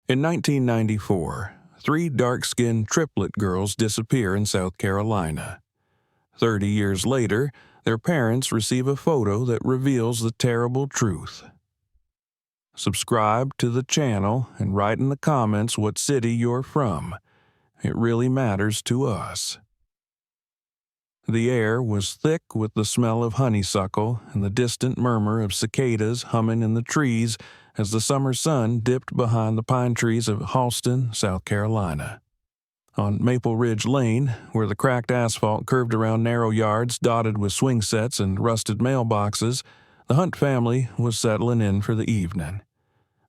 In 1994, three dark-skinned triplet girls disappear in South Carolina. 30 years later, their parents receive a photo that reveals the terrible truth. Subscribe to the channel and write in the comments what city you're from. It really matters to us. The air was thick with the smell of honeysuckle and the distant murmur of cicadas humming in the trees as the summer sun dipped behind the pine trees of Halston, South Carolina. On Maple Ridge Lane, where the cracked asphalt curved around narrow yards dotted with swing sets and rusted mailboxes, the Hunt family was settling in for the evening.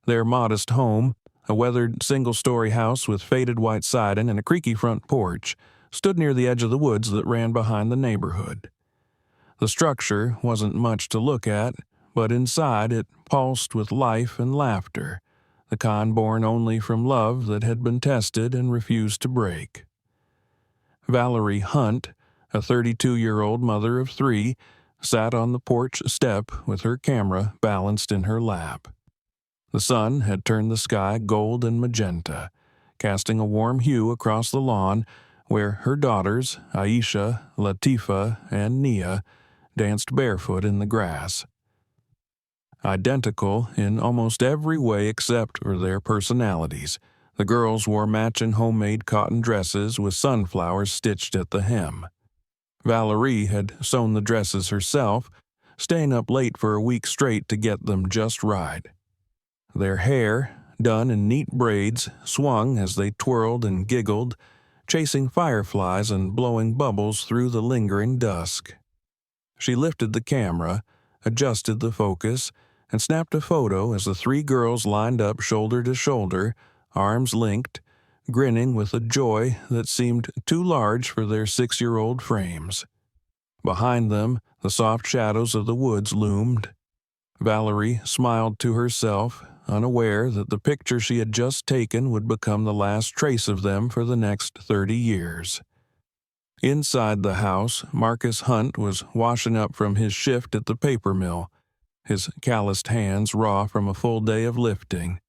Their modest home, a weathered single-story house with faded white siding and a creaky front porch, stood near the edge of the woods that ran behind the neighborhood. The structure wasn't much to look at, but inside it pulsed with life and laughter, the kind born only from love that had been tested and refused to break. Valerie Hunt, a 32-year-old mother of three, sat on the porch step with her camera balanced in her lap. The sun had turned the sky gold and magenta, casting a warm hue across the lawn where her daughters, Aisha, Latifa, and Nia, danced barefoot in the grass. Identical in almost every way except for their personalities, the girls wore matching homemade cotton dresses with sunflowers stitched at the hem. Valerie had sewn the dresses herself, staying up late for a week straight to get them just right. Their hair, done in neat braids, swung as they twirled and giggled, chasing fireflies and blowing bubbles through the lingering dusk. She lifted the camera, adjusted the focus, and snapped a photo as the three girls lined up shoulder to shoulder, arms linked, grinning with a joy that seemed too large for their 6-year-old frames. Behind them, the soft shadows of the woods loomed. Valerie smiled to herself, unaware that the picture she had just taken would become the last trace of them for the next 30 years. Inside the house, Marcus Hunt was washing up from his shift at the paper mill, his calloused hands raw from a full day of lifting.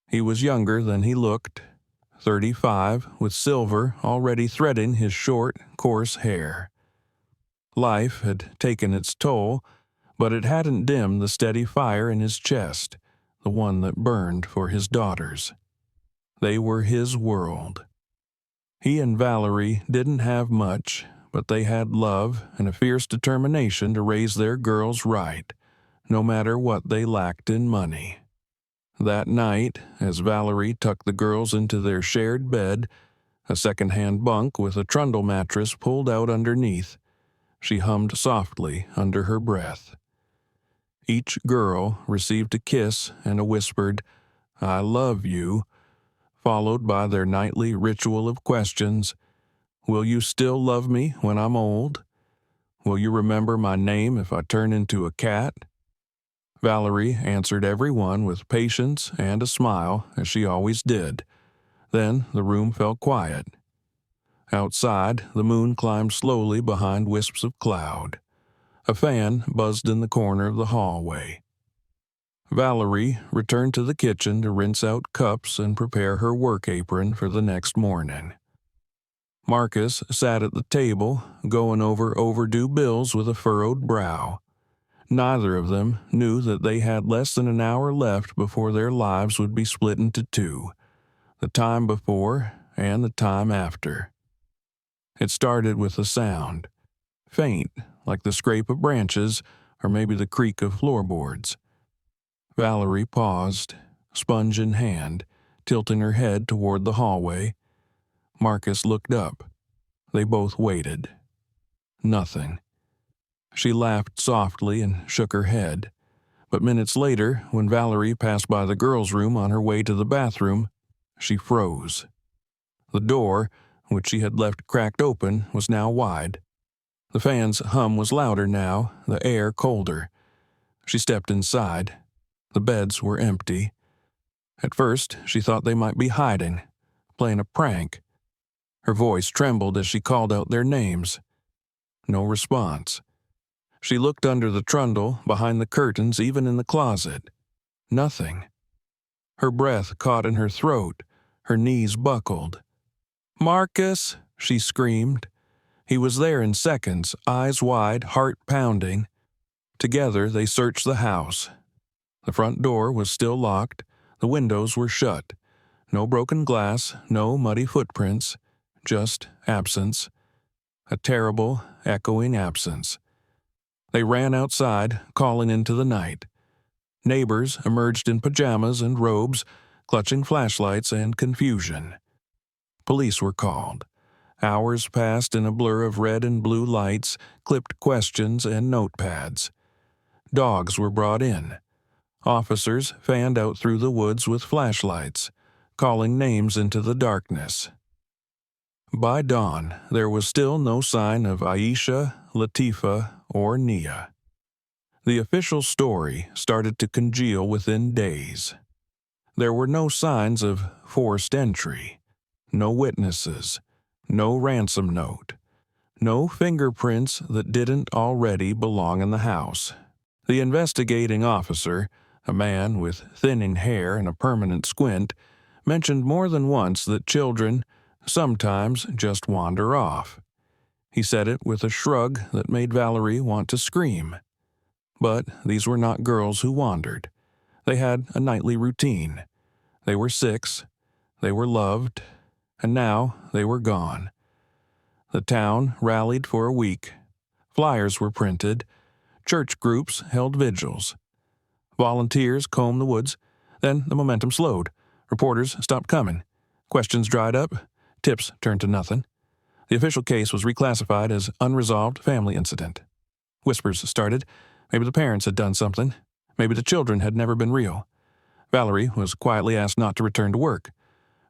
He was younger than he looked, 35, with silver already threading his short, coarse hair. Life had taken its toll, but it hadn't dimmed the steady fire in his chest, the one that burned for his daughters. They were his world. He and Valerie didn't have much, but they had love and a fierce determination to raise their girls right, no matter what they lacked in money. That night, as Valerie tucked the girls into their shared bed, a second-hand bunk with a trundle mattress pulled out underneath, she hummed softly under her breath. Each girl received a kiss and a whispered, "I love you," followed by their nightly ritual of questions. Will you still love me when I'm old? Will you remember my name if I turn into a cat? Valerie answered every one with patience and a smile, as she always did. Then the room fell quiet. Outside, the moon climbed slowly behind wisps of cloud. A fan buzzed in the corner of the hallway. Valerie returned to the kitchen to rinse out cups and prepare her work apron for the next morning. Marcus sat at the table, going over overdue bills with a furrowed brow. Neither of them knew that they had less than an hour left before their lives would be split into two, the time before and the time after. It started with a sound, faint, like the scrape of branches or maybe the creak of floorboards. Valerie paused, sponge in hand, tilting her head toward the hallway. Marcus looked up. They both waited. Nothing. She laughed softly and shook her head. But minutes later, when Valerie passed by the girls' room on her way to the bathroom, she froze. The door, which she had left cracked open, was now wide. The fan's hum was louder now, the air colder. She stepped inside. The beds were empty. At first, she thought they might be hiding, playing a prank. Her voice trembled as she called out their names. No response. She looked under the trundle, behind the curtains, even in the closet. Nothing. Her breath caught in her throat, her knees buckled. "Marcus!" she screamed. He was there in seconds, eyes wide, heart pounding. Together they searched the house. The front door was still locked, the windows were shut. No broken glass, no muddy footprints, just absence. A terrible, echoing absence. They ran outside, calling into the night. Neighbors emerged in pajamas and robes, clutching flashlights and confusion. Police were called. Hours passed in a blur of red and blue lights, clipped questions, and notepads. Dogs were brought in. Officers fanned out through the woods with flashlights, calling names into the darkness. By dawn, there was still no sign of Aisha, Latifa, or Nia. The official story started to congeal within days. There were no signs of forced entry, no witnesses, no ransom note, no fingerprints that didn't already belong in the house. The investigating officer, a man with thinning hair and a permanent squint, mentioned more than once that children sometimes just wander off. He said it with a shrug that made Valerie want to scream. But these were not girls who wandered. They had a nightly routine. They were 6, they were loved, and now they were gone. The town rallied for a week. Flyers were printed. Church groups held vigils. Volunteers combed the woods. Then the momentum slowed. Reporters stopped coming. Questions dried up. Tips turned to nothing. The official case was reclassified as unresolved family incident. Whispers started. Maybe the parents had done something. Maybe the children had never been real. Valerie was quietly asked not to return to work.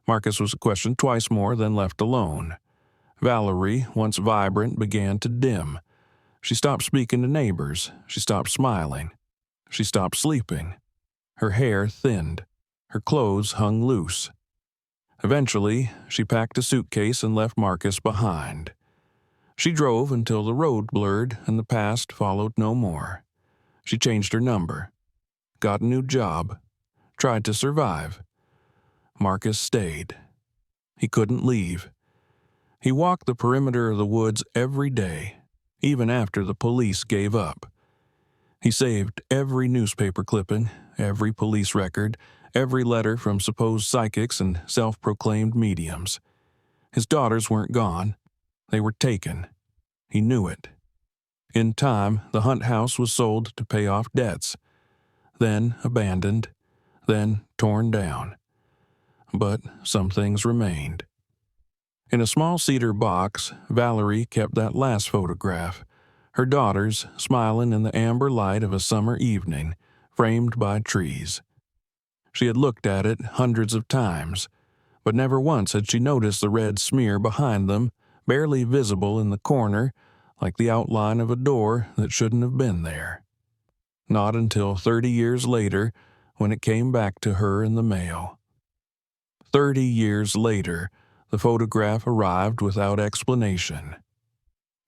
Marcus was questioned twice more, then left alone. Valerie, once vibrant, began to dim. She stopped speaking to neighbors. She stopped smiling. She stopped sleeping. Her hair thinned. Her clothes hung loose. Eventually, she packed a suitcase and left Marcus behind. She drove until the road blurred and the past followed no more. She changed her number, got a new job, tried to survive. Marcus stayed. He couldn't leave. He walked the perimeter of the woods every day, even after the police gave up. He saved every newspaper clipping, every police record, every letter from supposed psychics and self-proclaimed mediums. His daughters weren't gone. They were taken. He knew it. In time, the Hunt house was sold to pay off debts, then abandoned, then torn down. But some things remained. In a small cedar box, Valerie kept that last photograph, her daughters smiling in the amber light of a summer evening, framed by trees. She had looked at it hundreds of times, but never once had she noticed the red smear behind them, barely visible in the corner, like the outline of a door that shouldn't have been there. Not until 30 years later, when it came back to her in the mail. 30 years later, the photograph arrived without explanation.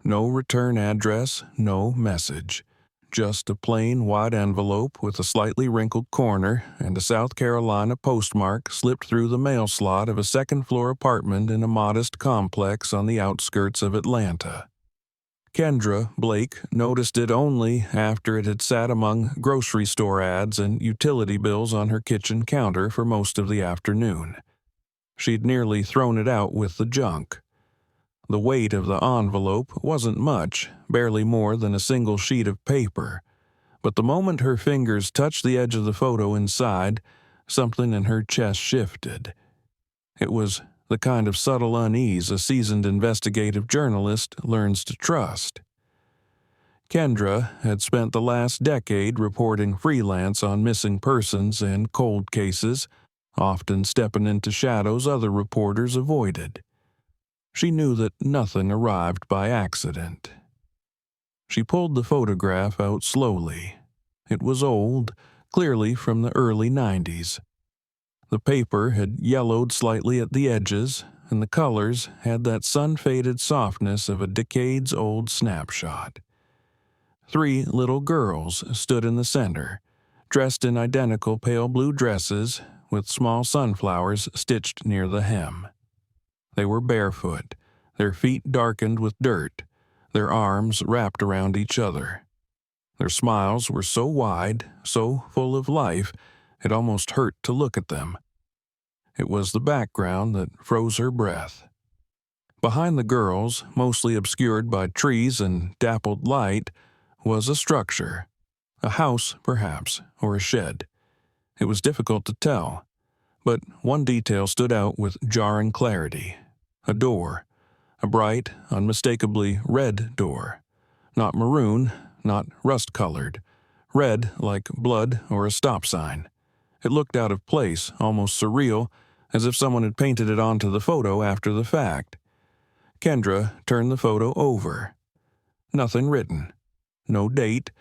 No return address, no message. Just a plain white envelope with a slightly wrinkled corner and a South Carolina postmark slipped through the mail slot of a second-floor apartment in a modest complex on the outskirts of Atlanta. Kendra Blake noticed it only after it had sat among grocery store ads and utility bills on her kitchen counter for most of the afternoon. She'd nearly thrown it out with the junk. The weight of the envelope wasn't much, barely more than a single sheet of paper, but the moment her fingers touched the edge of the photo inside, something in her chest shifted. It was the kind of subtle unease a seasoned investigative journalist learns to trust. Kendra had spent the last decade reporting freelance on missing persons and cold cases, often stepping into shadows other reporters avoided. She knew that nothing arrived by accident. She pulled the photograph out slowly. It was old, clearly from the early 90s. The paper had yellowed slightly at the edges, and the colors had that sun-faded softness of a decades-old snapshot. 3 little girls stood in the center, dressed in identical pale blue dresses, with small sunflowers stitched near the hem. They were barefoot, their feet darkened with dirt, their arms wrapped around each other. Their smiles were so wide, so full of life, it almost hurt to look at them. It was the background that froze her breath. Behind the girls, mostly obscured by trees and dappled light, was a structure. A house, perhaps, or a shed. It was difficult to tell, but one detail stood out with jarring clarity. A door. A bright, unmistakably red door. Not maroon, not rust-colored. Red like blood or a stop sign. It looked out of place, almost surreal, as if someone had painted it onto the photo after the fact. Kendra turned the photo over. Nothing written. No date,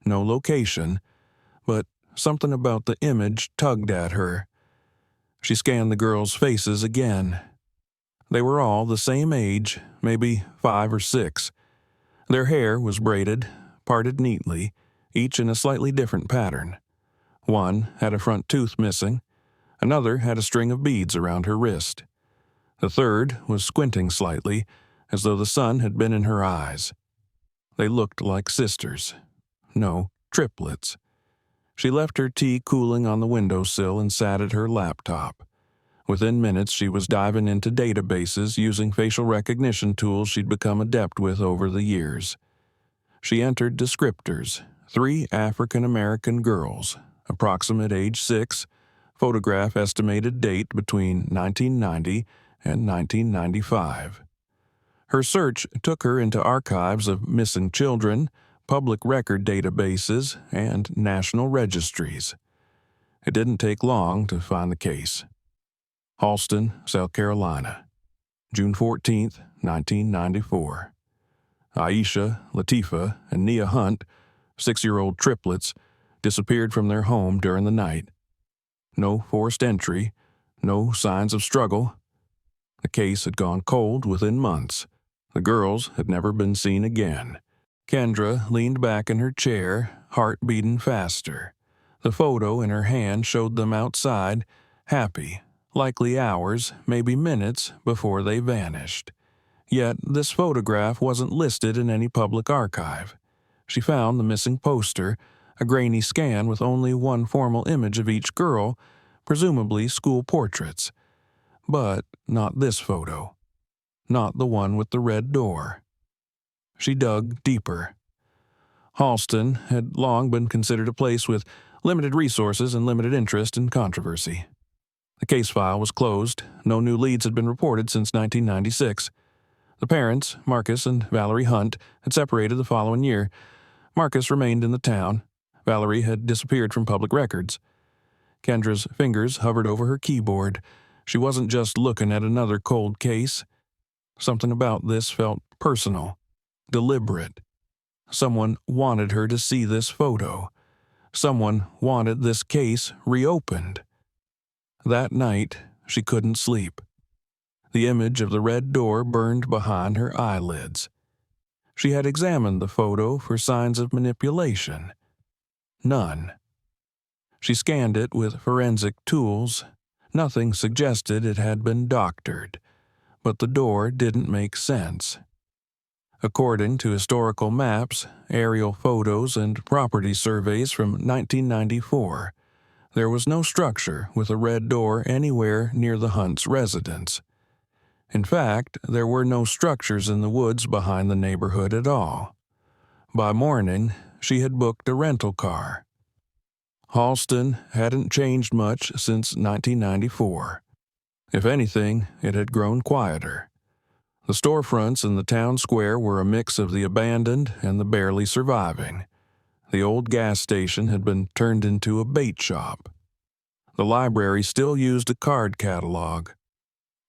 no location, but something about the image tugged at her. She scanned the girls' faces again. They were all the same age, maybe 5 or 6. Their hair was braided, parted neatly, each in a slightly different pattern. One had a front tooth missing. Another had a string of beads around her wrist. The third was squinting slightly, as though the sun had been in her eyes. They looked like sisters. No, triplets. She left her tea cooling on the windowsill and sat at her laptop. Within minutes, she was diving into databases using facial recognition tools she'd become adept with over the years. She entered descriptors: 3 African-American girls, approximate age 6, photograph estimated date between 1990 and 1995. Her search took her into archives of missing children, public record databases, and national registries. It didn't take long to find the case. Halston, South Carolina, June 14, 1994. Aisha, Latifah, and Nia Hunt, 6-year-old triplets, disappeared from their home during the night. No forced entry, no signs of struggle. The case had gone cold within months. The girls had never been seen again. Kendra leaned back in her chair, heart beating faster. The photo in her hand showed them outside, happy, likely hours, maybe minutes, before they vanished. Yet this photograph wasn't listed in any public archive. She found the missing poster, a grainy scan with only one formal image of each girl, presumably school portraits. But not this photo. Not the one with the red door. She dug deeper. Halston had long been considered a place with limited resources and limited interest and controversy. The case file was closed. No new leads had been reported since 1996. The parents, Marcus and Valerie Hunt, had separated the following year. Marcus remained in the town. Valerie had disappeared from public records. Kendra's fingers hovered over her keyboard. She wasn't just looking at another cold case. Something about this felt personal, deliberate. Someone wanted her to see this photo. Someone wanted this case reopened. That night, she couldn't sleep. The image of the red door burned behind her eyelids. She had examined the photo for signs of manipulation. None. She scanned it with forensic tools. Nothing suggested it had been doctored. But the door didn't make sense. According to historical maps, aerial photos, and property surveys from 1994, there was no structure with a red door anywhere near the Hunt's residence. In fact, there were no structures in the woods behind the neighborhood at all. By morning, she had booked a rental car. Halston hadn't changed much since 1994. If anything, it had grown quieter. The storefronts in the town square were a mix of the abandoned and the barely surviving. The old gas station had been turned into a bait shop. The library still used a card catalog.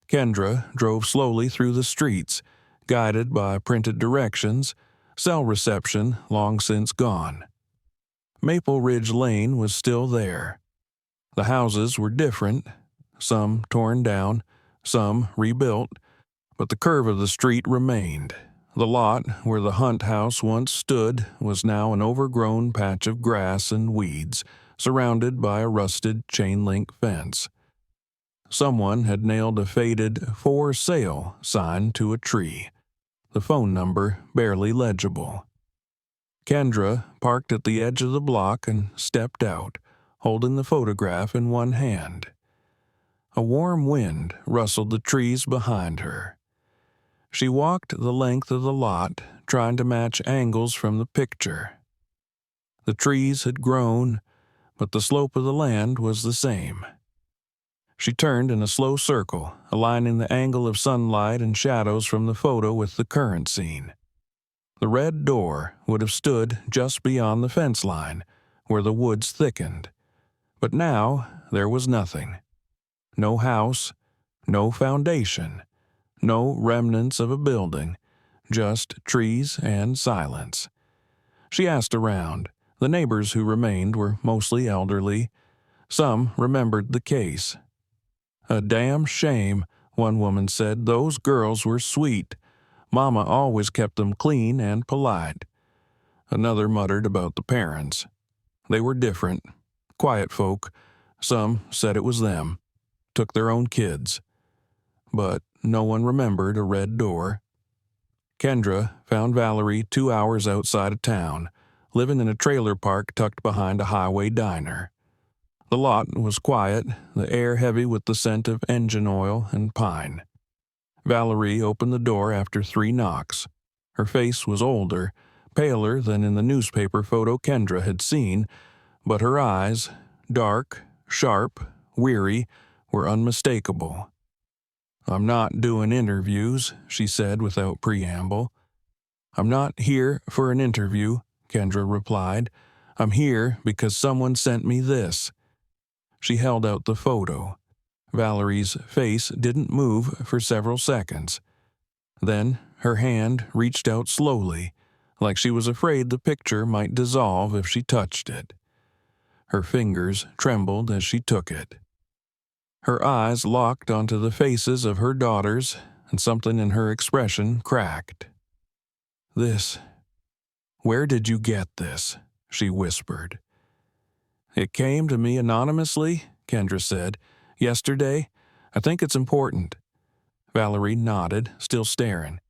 Kendra drove slowly through the streets, guided by printed directions, cell reception long since gone. Maple Ridge Lane was still there. The houses were different, some torn down, some rebuilt, but the curve of the street remained. The lot where the Hunt house once stood was now an overgrown patch of grass and weeds, surrounded by a rusted chain-link fence. Someone had nailed a faded "For Sale" sign to a tree, the phone number barely legible. Kendra parked at the edge of the block and stepped out, holding the photograph in one hand. A warm wind rustled the trees behind her. She walked the length of the lot, trying to match angles from the picture. The trees had grown, but the slope of the land was the same. She turned in a slow circle, aligning the angle of sunlight and shadows from the photo with the current scene. The red door would have stood just beyond the fence line, where the woods thickened. But now there was nothing. No house, no foundation, no remnants of a building, just trees and silence. She asked around. The neighbors who remained were mostly elderly. Some remembered the case. "A damn shame," one woman said. "Those girls were sweet. Mama always kept them clean and polite." Another muttered about the parents. They were different. Quiet folk. Some said it was them. Took their own kids. But no one remembered a red door. Kendra found Valerie 2 hours outside of town, living in a trailer park tucked behind a highway diner. The lot was quiet, the air heavy with the scent of engine oil and pine. Valerie opened the door after 3 knocks. Her face was older, paler than in the newspaper photo Kendra had seen, but her eyes, dark, sharp, weary, were unmistakable. "I'm not doing interviews," she said without preamble. "I'm not here for an interview," Kendra replied. "I'm here because someone sent me this." She held out the photo. Valerie's face didn't move for several seconds. Then her hand reached out slowly, like she was afraid the picture might dissolve if she touched it. Her fingers trembled as she took it. Her eyes locked onto the faces of her daughters, and something in her expression cracked. "This. Where did you get this?" she whispered. "It came to me anonymously," Kendra said. "Yesterday. I think it's important." Valerie nodded, still staring.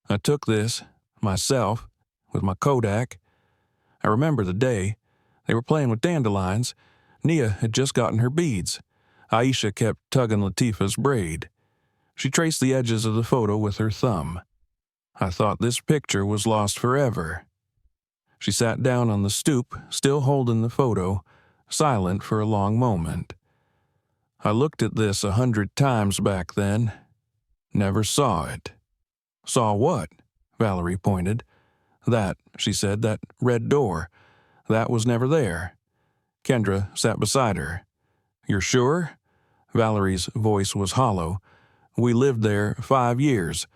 "I took this, myself, with my Kodak. I remember the day. They were playing with dandelions. Nia had just gotten her beads. Aisha kept tugging Latifah's braid. She traced the edges of the photo with her thumb. I thought this picture was lost forever." She sat down on the stoop, still holding the photo, silent for a long moment. "I looked at this 100 times back then. Never saw it." "Saw what?" Valerie pointed. "That," she said, "that red door. That was never there." Kendra sat beside her. "You're sure?" Valerie's voice was hollow. "We lived there 5 years.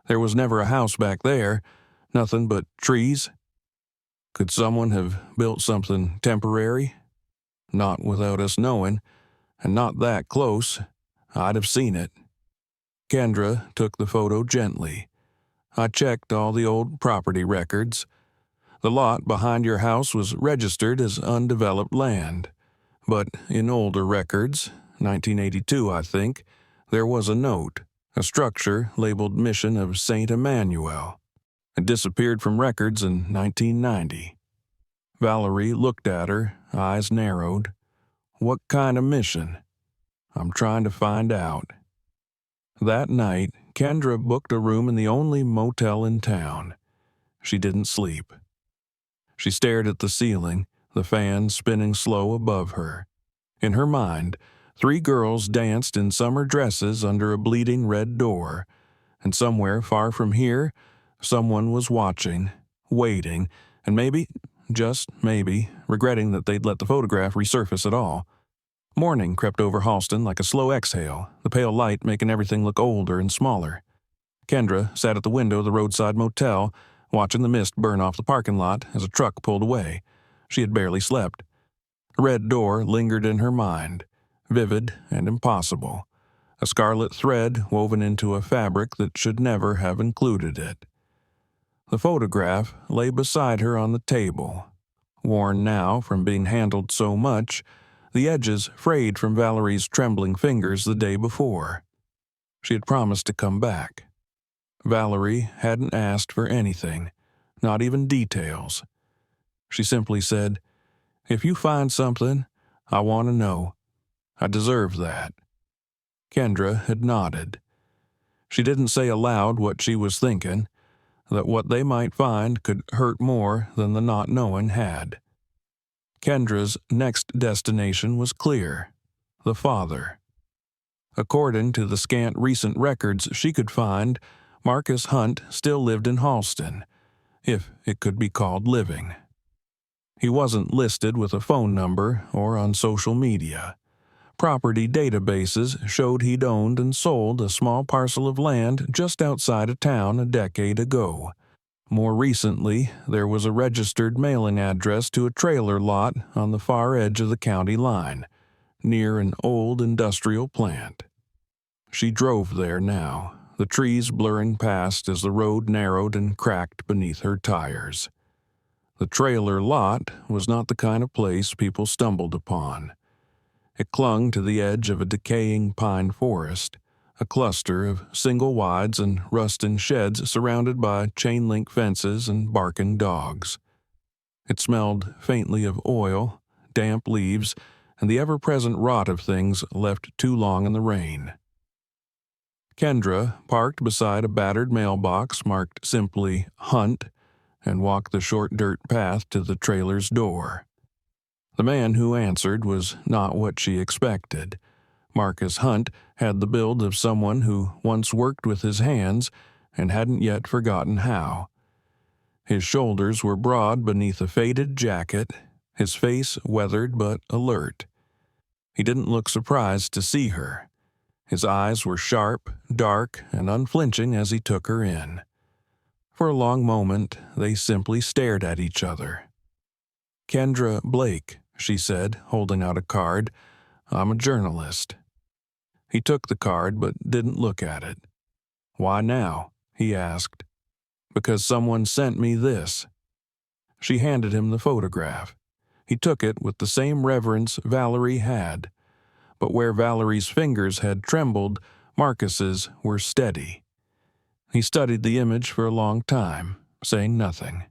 There was never a house back there. Nothing but trees." "Could someone have built something temporary?" "Not without us knowing, and not that close. I'd have seen it." Kendra took the photo gently. "I checked all the old property records. The lot behind your house was registered as undeveloped land. But in older records, 1982 I think, there was a note, a structure labeled Mission of St. Emmanuel. It disappeared from records in 1990. Valerie looked at her, eyes narrowed. "What kind of mission?" "I'm trying to find out." That night, Kendra booked a room in the only motel in town. She didn't sleep. She stared at the ceiling, the fan spinning slow above her. In her mind, 3 girls danced in summer dresses under a bleeding red door, and somewhere far from here, someone was watching, waiting, and maybe, just maybe, regretting that they'd let the photograph resurface at all. Morning crept over Halston like a slow exhale, the pale light making everything look older and smaller. Kendra sat at the window of the roadside motel, watching the mist burn off the parking lot as a truck pulled away. She had barely slept. A red door lingered in her mind, vivid and impossible, a scarlet thread woven into a fabric that should never have included it. The photograph lay beside her on the table, worn now from being handled so much, the edges frayed from Valerie's trembling fingers the day before. She had promised to come back. Valerie hadn't asked for anything, not even details. She simply said, "If you find something, I want to know. I deserve that." Kendra had nodded. She didn't say aloud what she was thinking, that what they might find could hurt more than the not knowing had. Kendra's next destination was clear: the father. According to the scant recent records she could find, Marcus Hunt still lived in Halston, if it could be called living. He wasn't listed with a phone number or on social media. Property databases showed he'd owned and sold a small parcel of land just outside of town a decade ago. More recently, there was a registered mailing address to a trailer lot on the far edge of the county line, near an old industrial plant. She drove there now, the trees blurring past as the road narrowed and cracked beneath her tires. The trailer lot was not the kind of place people stumbled upon. It clung to the edge of a decaying pine forest, a cluster of single-wides and rusting sheds surrounded by chain-link fences and barking dogs. It smelled faintly of oil, damp leaves, and the ever-present rot of things left too long in the rain. Kendra parked beside a battered mailbox marked simply Hunt and walked the short dirt path to the trailer's door. The man who answered was not what she expected. Marcus Hunt had the build of someone who once worked with his hands and hadn't yet forgotten how. His shoulders were broad beneath a faded jacket, his face weathered but alert. He didn't look surprised to see her. His eyes were sharp, dark, and unflinching as he took her in. For a long moment, they simply stared at each other. "Kendra Blake," she said, holding out a card. "I'm a journalist." He took the card but didn't look at it. "Why now?" he asked. "Because someone sent me this." She handed him the photograph. He took it with the same reverence Valerie had. But where Valerie's fingers had trembled, Marcus's were steady. He studied the image for a long time, saying nothing.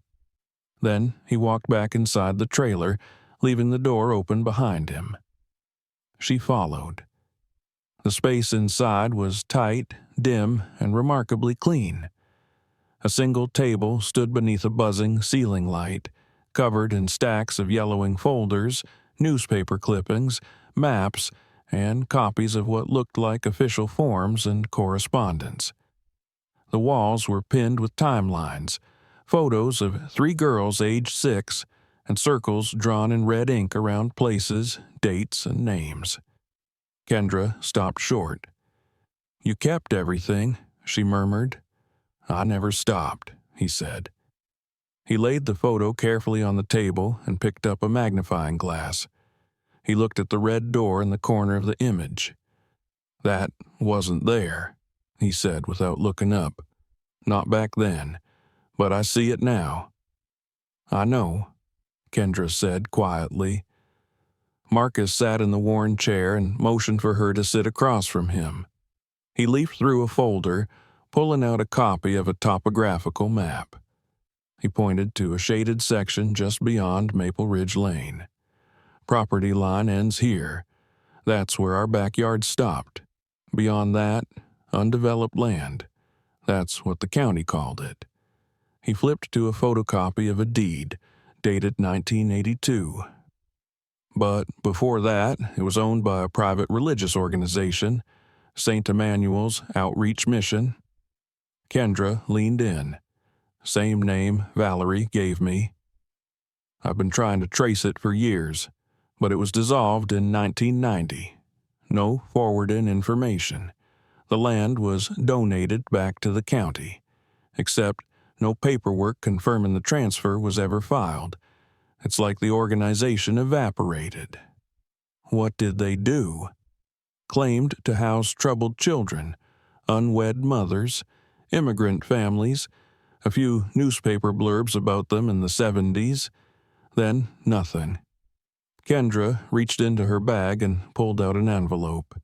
Then he walked back inside the trailer, leaving the door open behind him. She followed. The space inside was tight, dim, and remarkably clean. A single table stood beneath a buzzing ceiling light, covered in stacks of yellowing folders, newspaper clippings, maps, and copies of what looked like official forms and correspondence. The walls were pinned with timelines, photos of 3 girls aged 6, and circles drawn in red ink around places, dates, and names. Kendra stopped short. "You kept everything," she murmured. "I never stopped," he said. He laid the photo carefully on the table and picked up a magnifying glass. He looked at the red door in the corner of the image. "That wasn't there," he said without looking up. "Not back then, but I see it now." "I know," Kendra said quietly. Marcus sat in the worn chair and motioned for her to sit across from him. He leafed through a folder, pulling out a copy of a topographical map. He pointed to a shaded section just beyond Maple Ridge Lane. "Property line ends here. That's where our backyard stopped. Beyond that, undeveloped land. That's what the county called it." He flipped to a photocopy of a deed, dated 1982. But before that, it was owned by a private religious organization, St. Emmanuel's Outreach Mission. Kendra leaned in. "Same name Valerie gave me. I've been trying to trace it for years, but it was dissolved in 1990. No forwarding information. The land was donated back to the county, except no paperwork confirming the transfer was ever filed. It's like the organization evaporated." What did they do? Claimed to house troubled children, unwed mothers, immigrant families, a few newspaper blurbs about them in the 70s. Then nothing. Kendra reached into her bag and pulled out an envelope.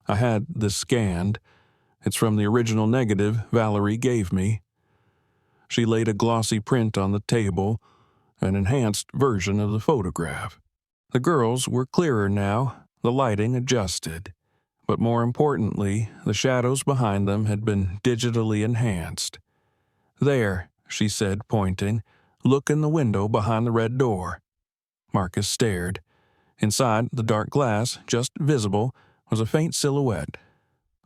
I had this scanned. It's from the original negative Valerie gave me. She laid a glossy print on the table, an enhanced version of the photograph. The girls were clearer now, the lighting adjusted. But more importantly, the shadows behind them had been digitally enhanced. "There," she said, pointing. "Look in the window behind the red door." Marcus stared. Inside the dark glass, just visible, was a faint silhouette.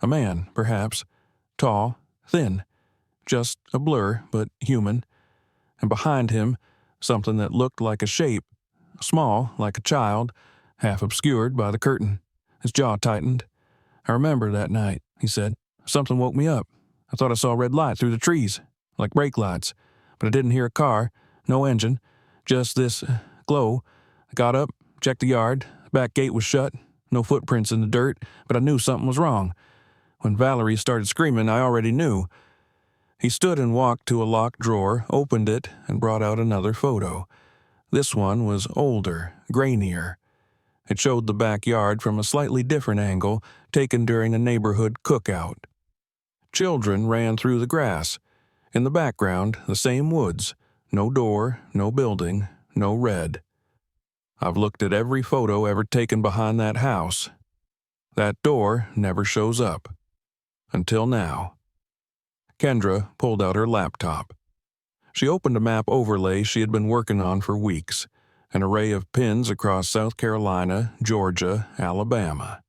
A man, perhaps. Tall, thin. Just a blur, but human. And behind him, something that looked like a shape. Small, like a child, half obscured by the curtain. His jaw tightened. "I remember that night," he said. "Something woke me up. I thought I saw a red light through the trees, like brake lights. But I didn't hear a car, no engine, just this glow. I got up, checked the yard. The back gate was shut, no footprints in the dirt, but I knew something was wrong. When Valerie started screaming, I already knew." He stood and walked to a locked drawer, opened it, and brought out another photo. This one was older, grainier. It showed the backyard from a slightly different angle, taken during a neighborhood cookout. Children ran through the grass. In the background, the same woods. No door, no building, no red. I've looked at every photo ever taken behind that house. That door never shows up. Until now. Kendra pulled out her laptop. She opened a map overlay she had been working on for weeks, an array of pins across South Carolina, Georgia, Alabama.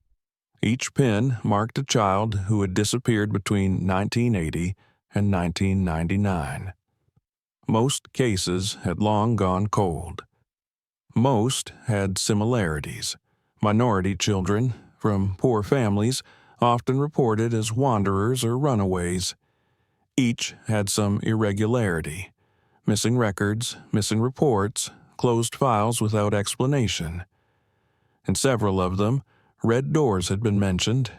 Each pin marked a child who had disappeared between 1980 and 1999. Most cases had long gone cold. Most had similarities. Minority children from poor families, often reported as wanderers or runaways. Each had some irregularity. Missing records, missing reports, closed files without explanation. In several of them, red doors had been mentioned.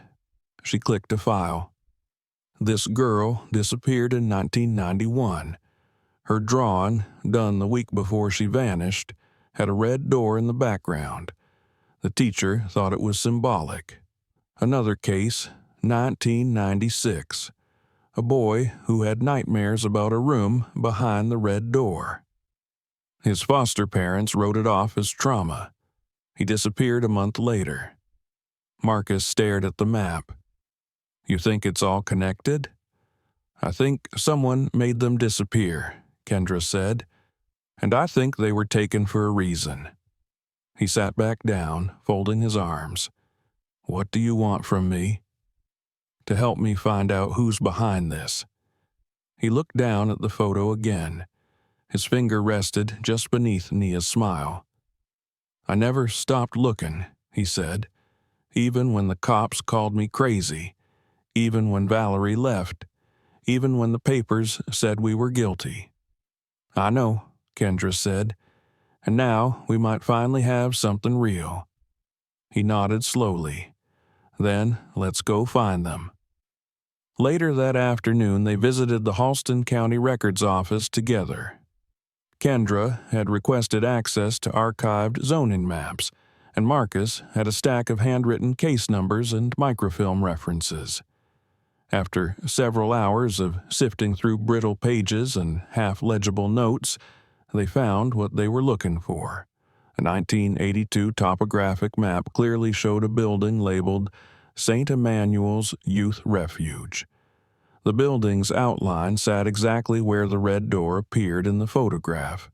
She clicked a file. This girl disappeared in 1991. Her drawing, done the week before she vanished, had a red door in the background. The teacher thought it was symbolic. Another case, 1996. A boy who had nightmares about a room behind the red door. His foster parents wrote it off as trauma. He disappeared a month later. Marcus stared at the map. "You think it's all connected?" "I think someone made them disappear," Kendra said. "And I think they were taken for a reason." He sat back down, folding his arms. "What do you want from me?" "To help me find out who's behind this." He looked down at the photo again. His finger rested just beneath Nia's smile. "I never stopped looking," he said. "Even when the cops called me crazy. Even when Valerie left. Even when the papers said we were guilty." "I know," Kendra said. "And now we might finally have something real." He nodded slowly. "Then let's go find them." Later that afternoon, they visited the Halston County Records Office together. Kendra had requested access to archived zoning maps, and Marcus had a stack of handwritten case numbers and microfilm references. After several hours of sifting through brittle pages and half-legible notes, they found what they were looking for. A 1982 topographic map clearly showed a building labeled St. Emmanuel's Youth Refuge. The building's outline sat exactly where the red door appeared in the photograph,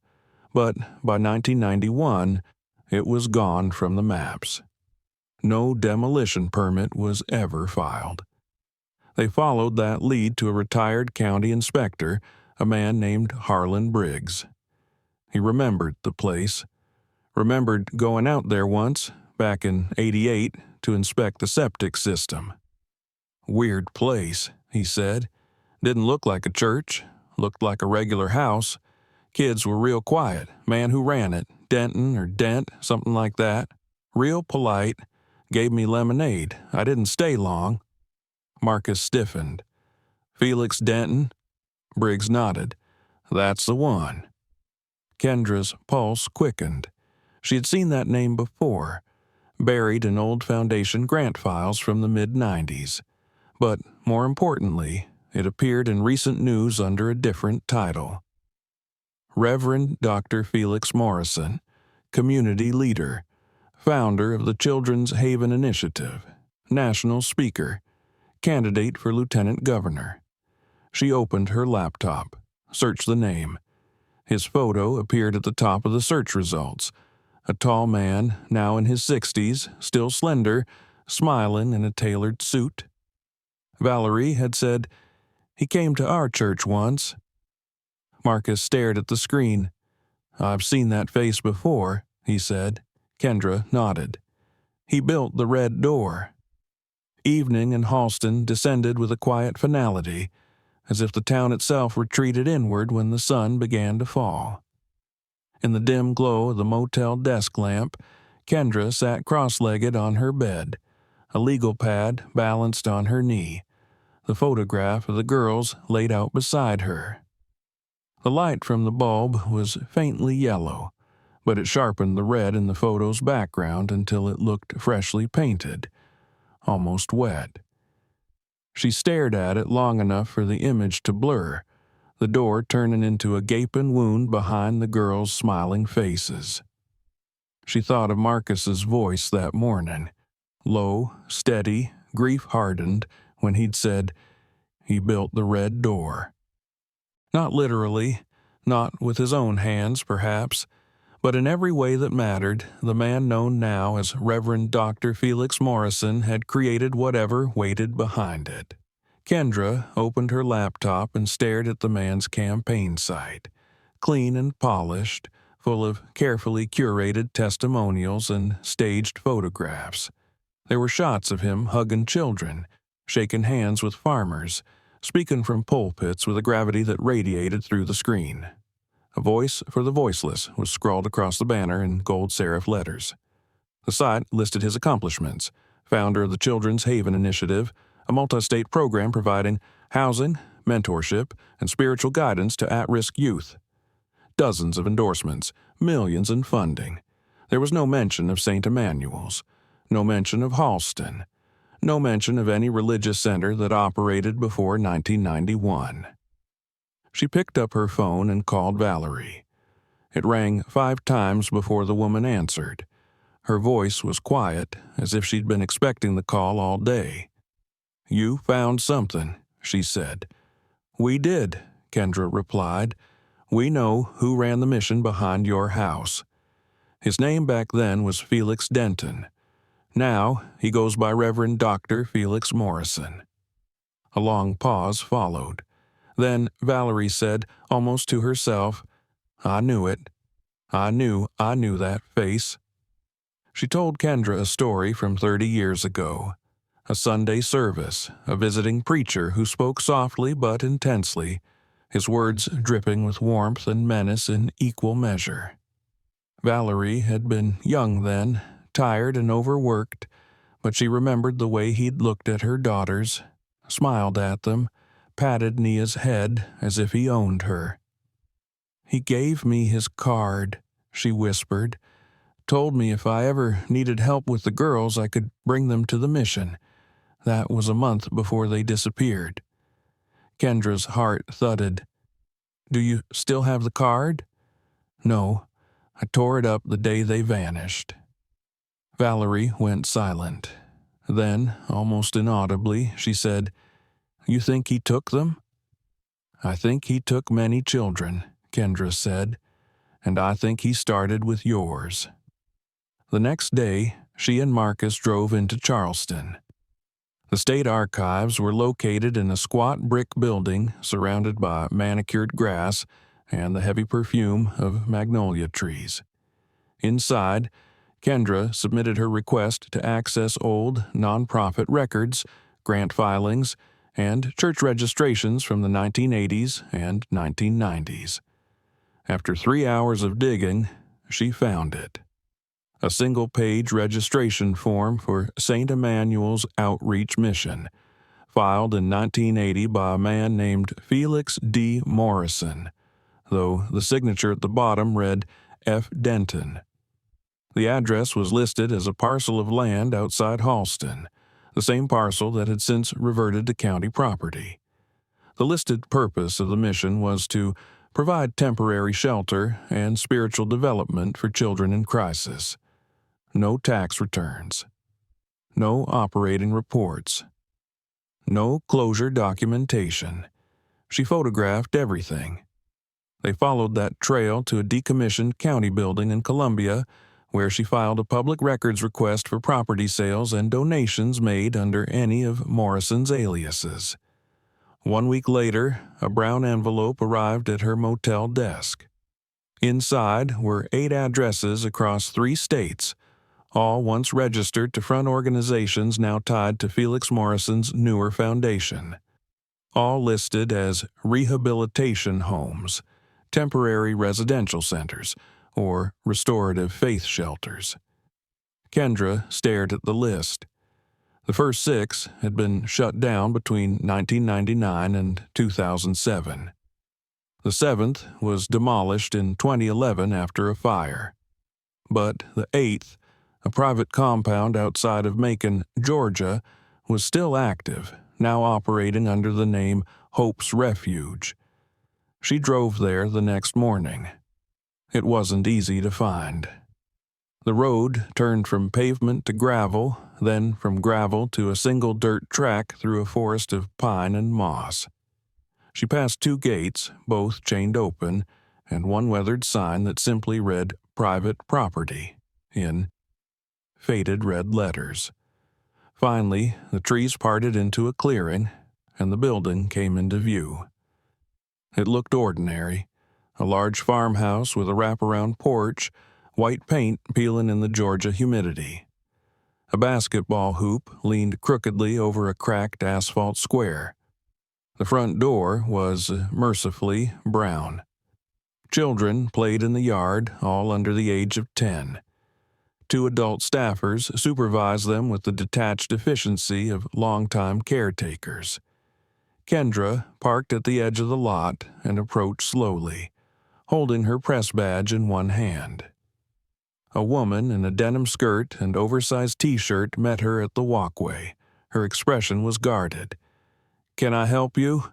but by 1991, it was gone from the maps. No demolition permit was ever filed. They followed that lead to a retired county inspector, a man named Harlan Briggs. He remembered the place, remembered going out there once, back in '88, to inspect the septic system. "Weird place," he said. "Didn't look like a church, looked like a regular house. Kids were real quiet, man who ran it, Denton or Dent, something like that. Real polite, gave me lemonade. I didn't stay long." Marcus stiffened. "Felix Denton?" Briggs nodded. "That's the one." Kendra's pulse quickened. She had seen that name before, buried in old Foundation grant files from the mid-90s. But, more importantly, it appeared in recent news under a different title. Reverend Dr. Felix Morrison, community leader, founder of the Children's Haven Initiative, national speaker, candidate for lieutenant governor. She opened her laptop, searched the name. His photo appeared at the top of the search results. A tall man, now in his 60s, still slender, smiling in a tailored suit. Valerie had said, "He came to our church once." Marcus stared at the screen. "I've seen that face before," he said. Kendra nodded. "He built the Red Door." Evening in Halston descended with a quiet finality, as if the town itself retreated inward when the sun began to fall. In the dim glow of the motel desk lamp, Kendra sat cross-legged on her bed, a legal pad balanced on her knee, the photograph of the girls laid out beside her. The light from the bulb was faintly yellow, but it sharpened the red in the photo's background until it looked freshly painted, almost wet. She stared at it long enough for the image to blur, the door turning into a gaping wound behind the girls' smiling faces. She thought of Marcus's voice that morning, low, steady, grief-hardened, when he'd said, "He built the Red Door." Not literally, not with his own hands, perhaps, but in every way that mattered, the man known now as Reverend Dr. Felix Morrison had created whatever waited behind it. Kendra opened her laptop and stared at the man's campaign site, clean and polished, full of carefully curated testimonials and staged photographs. There were shots of him hugging children, shaking hands with farmers, speaking from pulpits with a gravity that radiated through the screen. "A voice for the voiceless" was scrawled across the banner in gold serif letters. The site listed his accomplishments: founder of the Children's Haven Initiative, a multi-state program providing housing, mentorship, and spiritual guidance to at-risk youth. Dozens of endorsements, millions in funding. There was no mention of St. Emmanuel's, no mention of Halston, no mention of any religious center that operated before 1991. She picked up her phone and called Valerie. It rang 5 times before the woman answered. Her voice was quiet, as if she'd been expecting the call all day. "You found something," she said. "We did," Kendra replied. "We know who ran the mission behind your house. His name back then was Felix Denton. Now he goes by Reverend Dr. Felix Morrison." A long pause followed. Then Valerie said, almost to herself, "I knew it. I knew that face." She told Kendra a story from 30 years ago. A Sunday service, a visiting preacher who spoke softly but intensely, his words dripping with warmth and menace in equal measure. Valerie had been young then, tired and overworked, but she remembered the way he'd looked at her daughters, smiled at them, patted Nia's head as if he owned her. "He gave me his card," she whispered, "told me if I ever needed help with the girls I could bring them to the mission. That was a month before they disappeared." Kendra's heart thudded. "Do you still have the card?" "No. I tore it up the day they vanished." Valerie went silent. Then, almost inaudibly, she said, "You think he took them?" "I think he took many children," Kendra said, "and I think he started with yours." The next day, she and Marcus drove into Charleston. The state archives were located in a squat brick building surrounded by manicured grass and the heavy perfume of magnolia trees. Inside, Kendra submitted her request to access old, nonprofit records, grant filings, and church registrations from the 1980s and 1990s. After 3 hours of digging, she found it. A single-page registration form for St. Emmanuel's Outreach Mission, filed in 1980 by a man named Felix D. Morrison, though the signature at the bottom read F. Denton. The address was listed as a parcel of land outside Halston, the same parcel that had since reverted to county property. The listed purpose of the mission was to provide temporary shelter and spiritual development for children in crisis. No tax returns. No operating reports. No closure documentation. She photographed everything. They followed that trail to a decommissioned county building in Columbia, where she filed a public records request for property sales and donations made under any of Morrison's aliases. 1 week later, a brown envelope arrived at her motel desk. Inside were 8 addresses across 3 states, all once registered to front organizations now tied to Felix Morrison's newer foundation. All listed as rehabilitation homes, temporary residential centers, or restorative faith shelters. Kendra stared at the list. The first 6 had been shut down between 1999 and 2007. The 7th was demolished in 2011 after a fire. But the 8th, a private compound outside of Macon, Georgia, was still active, now operating under the name Hope's Refuge. She drove there the next morning. It wasn't easy to find. The road turned from pavement to gravel, then from gravel to a single dirt track through a forest of pine and moss. She passed 2 gates, both chained open, and one weathered sign that simply read "Private Property" in faded red letters. Finally, the trees parted into a clearing, and the building came into view. It looked ordinary, a large farmhouse with a wraparound porch, white paint peeling in the Georgia humidity. A basketball hoop leaned crookedly over a cracked asphalt square. The front door was mercifully brown. Children played in the yard, all under the age of 10. 2 adult staffers supervised them with the detached efficiency of longtime caretakers. Kendra parked at the edge of the lot and approached slowly, holding her press badge in one hand. A woman in a denim skirt and oversized t-shirt met her at the walkway. Her expression was guarded. "Can I help you?"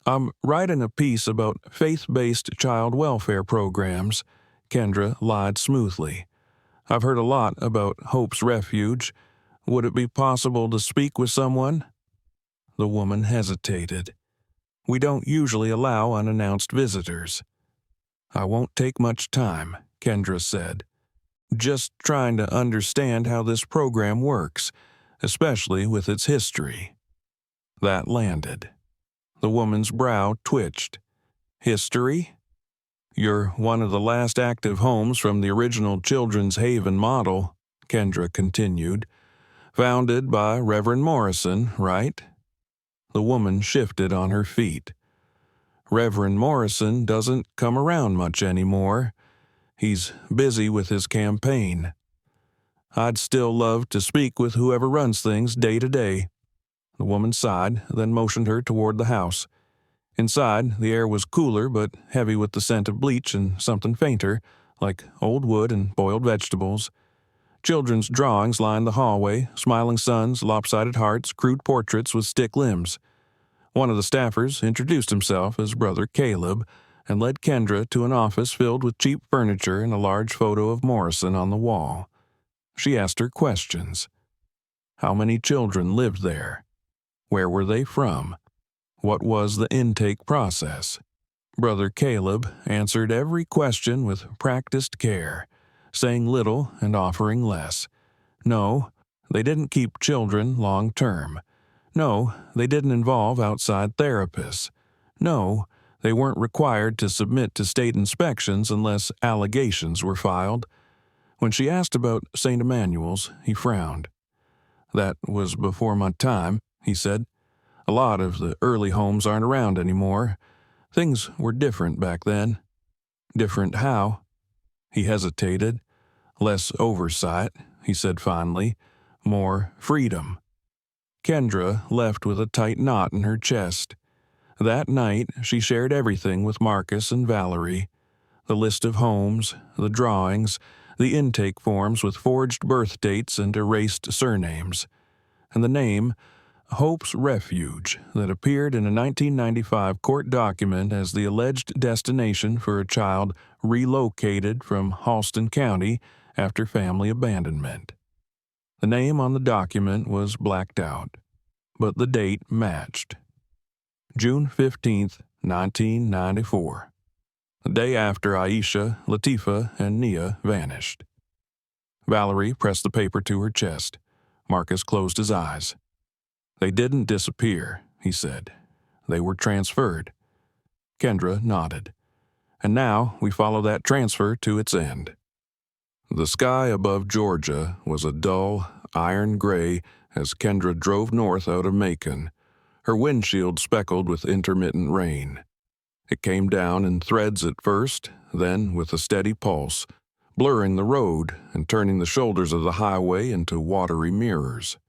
"I'm writing a piece about faith-based child welfare programs," Kendra lied smoothly. "I've heard a lot about Hope's Refuge. Would it be possible to speak with someone?" The woman hesitated. "We don't usually allow unannounced visitors." "I won't take much time," Kendra said. "Just trying to understand how this program works, especially with its history." That landed. The woman's brow twitched. "History? You're one of the last active homes from the original Children's Haven model," Kendra continued. "Founded by Reverend Morrison, right?" The woman shifted on her feet. "Reverend Morrison doesn't come around much anymore. He's busy with his campaign. I'd still love to speak with whoever runs things day to day." The woman sighed, then motioned her toward the house. Inside, the air was cooler but heavy with the scent of bleach and something fainter, like old wood and boiled vegetables. Children's drawings lined the hallway, smiling suns, lopsided hearts, crude portraits with stick limbs. One of the staffers introduced himself as Brother Caleb and led Kendra to an office filled with cheap furniture and a large photo of Morrison on the wall. She asked her questions. How many children lived there? Where were they from? What was the intake process? Brother Caleb answered every question with practiced care, saying little and offering less. No, they didn't keep children long term. No, they didn't involve outside therapists. No, they weren't required to submit to state inspections unless allegations were filed. When she asked about St. Emmanuel's, he frowned. "That was before my time," he said. "A lot of the early homes aren't around anymore. Things were different back then." "Different how?" He hesitated. "Less oversight," he said finally. "More freedom." Kendra left with a tight knot in her chest. That night, she shared everything with Marcus and Valerie: the list of homes, the drawings, the intake forms with forged birth dates and erased surnames, and the name, Hope's Refuge, that appeared in a 1995 court document as the alleged destination for a child relocated from Halston County after family abandonment. The name on the document was blacked out, but the date matched. June 15, 1994. The day after Aisha, Latifah, and Nia vanished. Valerie pressed the paper to her chest. Marcus closed his eyes. "They didn't disappear," he said. "They were transferred." Kendra nodded. "And now we follow that transfer to its end." The sky above Georgia was a dull, iron gray as Kendra drove north out of Macon, her windshield speckled with intermittent rain. It came down in threads at first, then with a steady pulse, blurring the road and turning the shoulders of the highway into watery mirrors.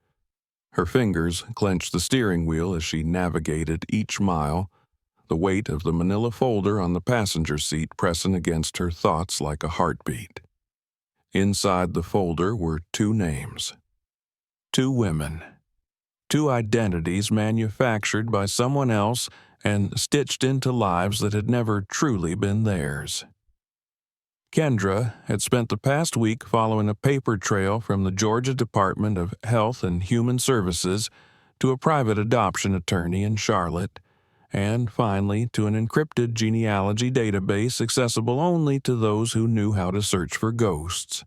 Her fingers clenched the steering wheel as she navigated each mile, the weight of the manila folder on the passenger seat pressing against her thoughts like a heartbeat. Inside the folder were two names. Two women. Two identities manufactured by someone else and stitched into lives that had never truly been theirs. Kendra had spent the past week following a paper trail from the Georgia Department of Health and Human Services to a private adoption attorney in Charlotte, and finally to an encrypted genealogy database accessible only to those who knew how to search for ghosts.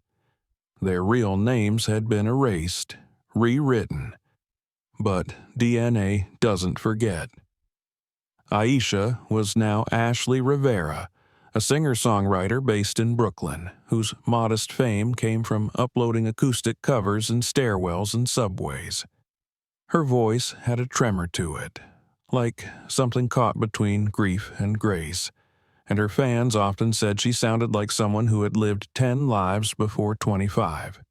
Their real names had been erased, rewritten. But DNA doesn't forget. Aisha was now Ashley Rivera, a singer-songwriter based in Brooklyn, whose modest fame came from uploading acoustic covers in stairwells and subways. Her voice had a tremor to it, like something caught between grief and grace, and her fans often said she sounded like someone who had lived 10 lives before 25.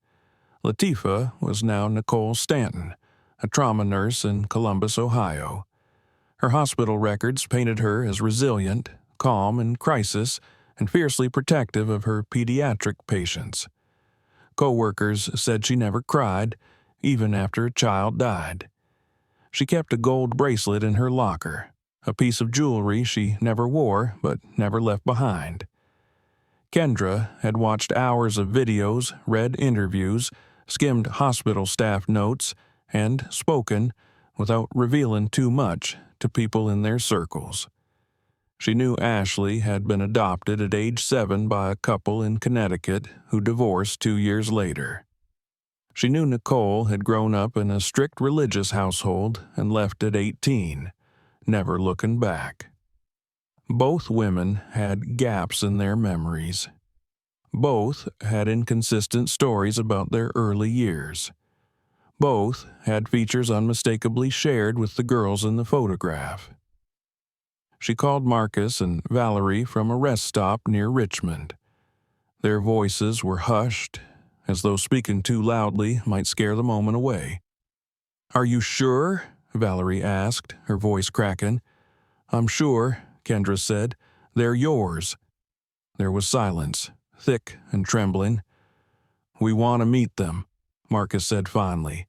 Latifah was now Nicole Stanton, a trauma nurse in Columbus, Ohio. Her hospital records painted her as resilient, calm in crisis, and fiercely protective of her pediatric patients. Co-workers said she never cried, even after a child died. She kept a gold bracelet in her locker, a piece of jewelry she never wore but never left behind. Kendra had watched hours of videos, read interviews, skimmed hospital staff notes, and spoken, without revealing too much, to people in their circles. She knew Ashley had been adopted at age 7 by a couple in Connecticut who divorced 2 years later. She knew Nicole had grown up in a strict religious household and left at 18, never looking back. Both women had gaps in their memories. Both had inconsistent stories about their early years. Both had features unmistakably shared with the girls in the photograph. She called Marcus and Valerie from a rest stop near Richmond. Their voices were hushed, as though speaking too loudly might scare the moment away. "Are you sure?" Valerie asked, her voice cracking. "I'm sure," Kendra said. "They're yours." There was silence, thick and trembling. "We want to meet them," Marcus said finally,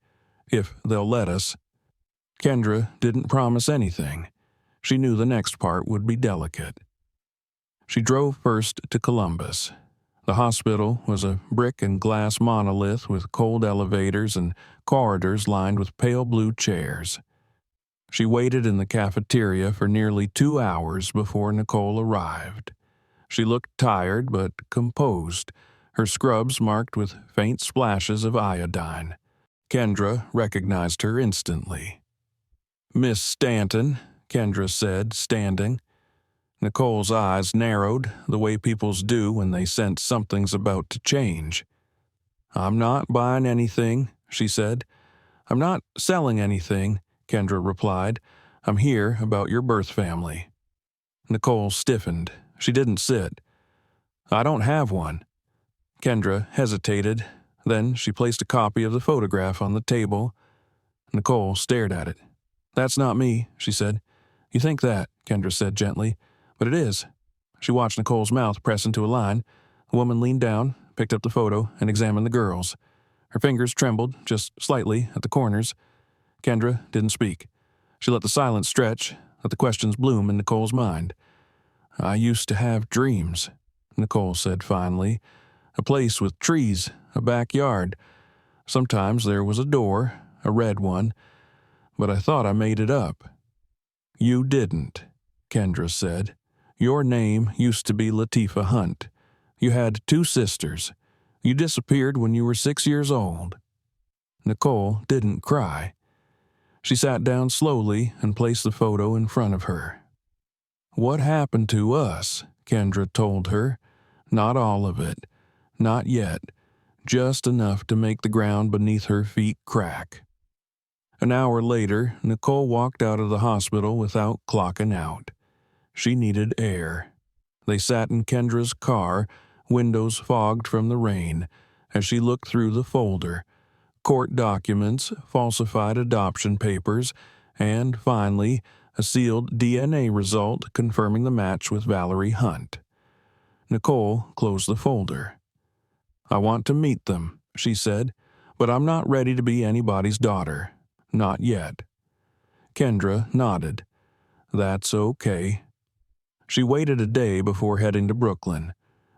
"if they'll let us." Kendra didn't promise anything. She knew the next part would be delicate. She drove first to Columbus. The hospital was a brick and glass monolith with cold elevators and corridors lined with pale blue chairs. She waited in the cafeteria for nearly 2 hours before Nicole arrived. She looked tired but composed, her scrubs marked with faint splashes of iodine. Kendra recognized her instantly. "Miss Stanton," Kendra said, standing. Nicole's eyes narrowed, the way people's do when they sense something's about to change. "I'm not buying anything," she said. "I'm not selling anything," Kendra replied. "I'm here about your birth family." Nicole stiffened. She didn't sit. "I don't have one." Kendra hesitated. Then she placed a copy of the photograph on the table. Nicole stared at it. "That's not me," she said. "You think that?" Kendra said gently. But it is. She watched Nicole's mouth press into a line. The woman leaned down, picked up the photo, and examined the girls. Her fingers trembled, just slightly, at the corners. Kendra didn't speak. She let the silence stretch, let the questions bloom in Nicole's mind. I used to have dreams, Nicole said finally. A place with trees, a backyard. Sometimes there was a door, a red one, but I thought I made it up. You didn't, Kendra said. Your name used to be Latifah Hunt. You had 2 sisters. You disappeared when you were 6 years old. Nicole didn't cry. She sat down slowly and placed the photo in front of her. What happened to us, Kendra told her. Not all of it. Not yet. Just enough to make the ground beneath her feet crack. An hour later, Nicole walked out of the hospital without clocking out. She needed air. They sat in Kendra's car, windows fogged from the rain, as she looked through the folder. Court documents, falsified adoption papers, and, finally, a sealed DNA result confirming the match with Valerie Hunt. Nicole closed the folder. I want to meet them, she said, but I'm not ready to be anybody's daughter. Not yet. Kendra nodded. That's okay. She waited a day before heading to Brooklyn.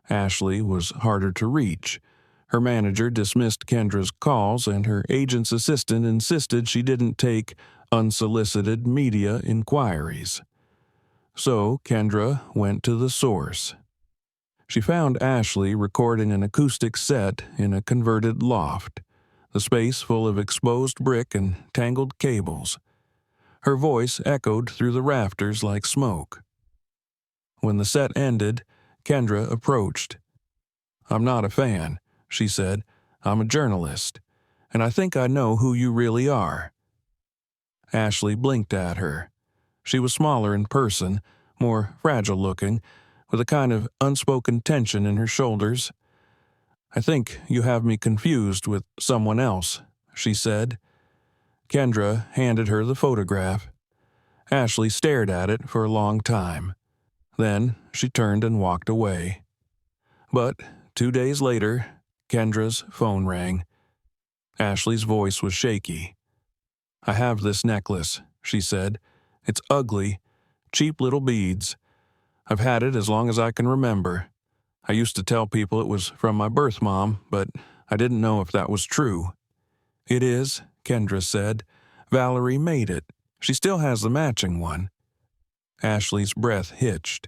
Ashley was harder to reach. Her manager dismissed Kendra's calls, and her agent's assistant insisted she didn't take unsolicited media inquiries. So Kendra went to the source. She found Ashley recording an acoustic set in a converted loft, the space full of exposed brick and tangled cables. Her voice echoed through the rafters like smoke. When the set ended, Kendra approached. I'm not a fan, she said. I'm a journalist, and I think I know who you really are. Ashley blinked at her. She was smaller in person, more fragile-looking, with a kind of unspoken tension in her shoulders. I think you have me confused with someone else, she said. Kendra handed her the photograph. Ashley stared at it for a long time. Then she turned and walked away. But 2 days later, Kendra's phone rang. Ashley's voice was shaky. I have this necklace, she said. It's ugly, cheap little beads. I've had it as long as I can remember. I used to tell people it was from my birth mom, but I didn't know if that was true. It is, Kendra said. Valerie made it. She still has the matching one. Ashley's breath hitched.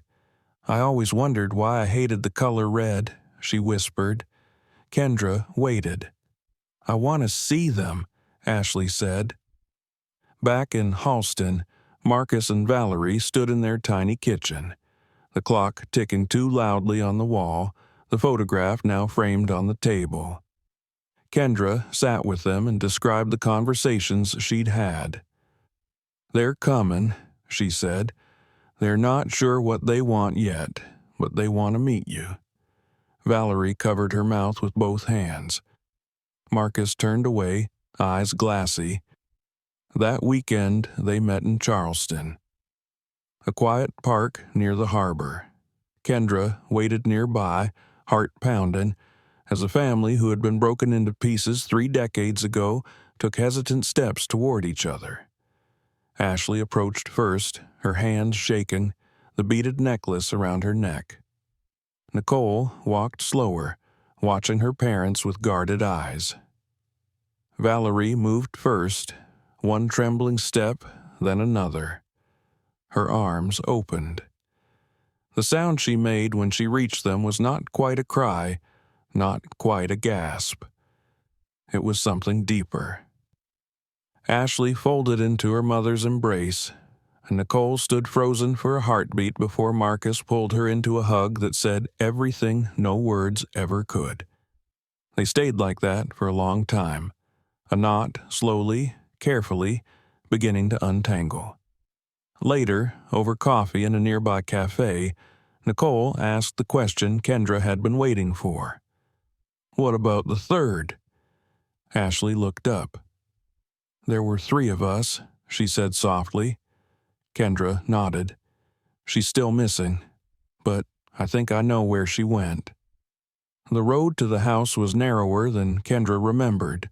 I always wondered why I hated the color red, she whispered. Kendra waited. I want to see them, Ashley said. Back in Halston, Marcus and Valerie stood in their tiny kitchen, the clock ticking too loudly on the wall, the photograph now framed on the table. Kendra sat with them and described the conversations she'd had. They're coming, she said. They're not sure what they want yet, but they want to meet you. Valerie covered her mouth with both hands. Marcus turned away, eyes glassy. That weekend they met in Charleston. A quiet park near the harbor. Kendra waited nearby, heart pounding, as a family who had been broken into pieces 3 decades ago took hesitant steps toward each other. Ashley approached first, her hands shaking, the beaded necklace around her neck. Nicole walked slower, watching her parents with guarded eyes. Valerie moved first, one trembling step, then another. Her arms opened. The sound she made when she reached them was not quite a cry, not quite a gasp. It was something deeper. Ashley folded into her mother's embrace, and Nicole stood frozen for a heartbeat before Marcus pulled her into a hug that said everything no words ever could. They stayed like that for a long time, a knot slowly, carefully, beginning to untangle. Later, over coffee in a nearby cafe, Nicole asked the question Kendra had been waiting for. What about the third? Ashley looked up. There were 3 of us, she said softly. Kendra nodded. She's still missing, but I think I know where she went." The road to the house was narrower than Kendra remembered,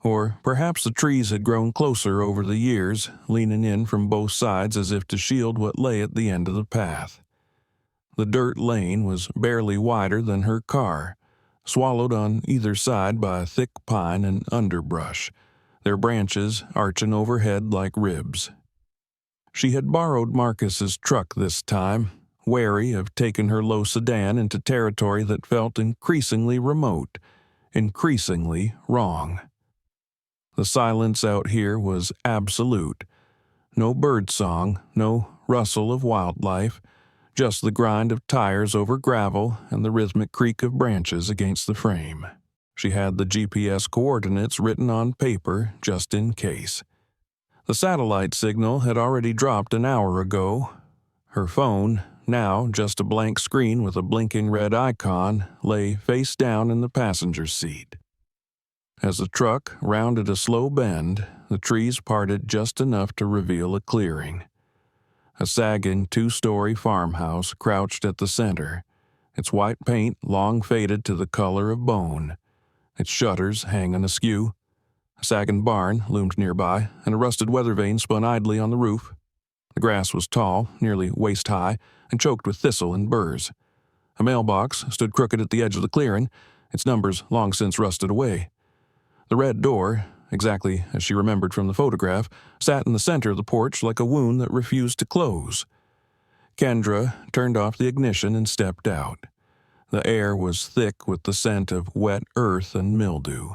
or perhaps the trees had grown closer over the years, leaning in from both sides as if to shield what lay at the end of the path. The dirt lane was barely wider than her car, swallowed on either side by thick pine and underbrush, their branches arching overhead like ribs. She had borrowed Marcus's truck this time, wary of taking her low sedan into territory that felt increasingly remote, increasingly wrong. The silence out here was absolute. No birdsong, no rustle of wildlife, just the grind of tires over gravel and the rhythmic creak of branches against the frame. She had the GPS coordinates written on paper just in case. The satellite signal had already dropped an hour ago. Her phone, now just a blank screen with a blinking red icon, lay face down in the passenger seat. As the truck rounded a slow bend, the trees parted just enough to reveal a clearing. A sagging two-story farmhouse crouched at the center, its white paint long faded to the color of bone, its shutters hanging askew. A sagging barn loomed nearby, and a rusted weather vane spun idly on the roof. The grass was tall, nearly waist-high, and choked with thistle and burrs. A mailbox stood crooked at the edge of the clearing, its numbers long since rusted away. The red door, exactly as she remembered from the photograph, sat in the center of the porch like a wound that refused to close. Kendra turned off the ignition and stepped out. The air was thick with the scent of wet earth and mildew.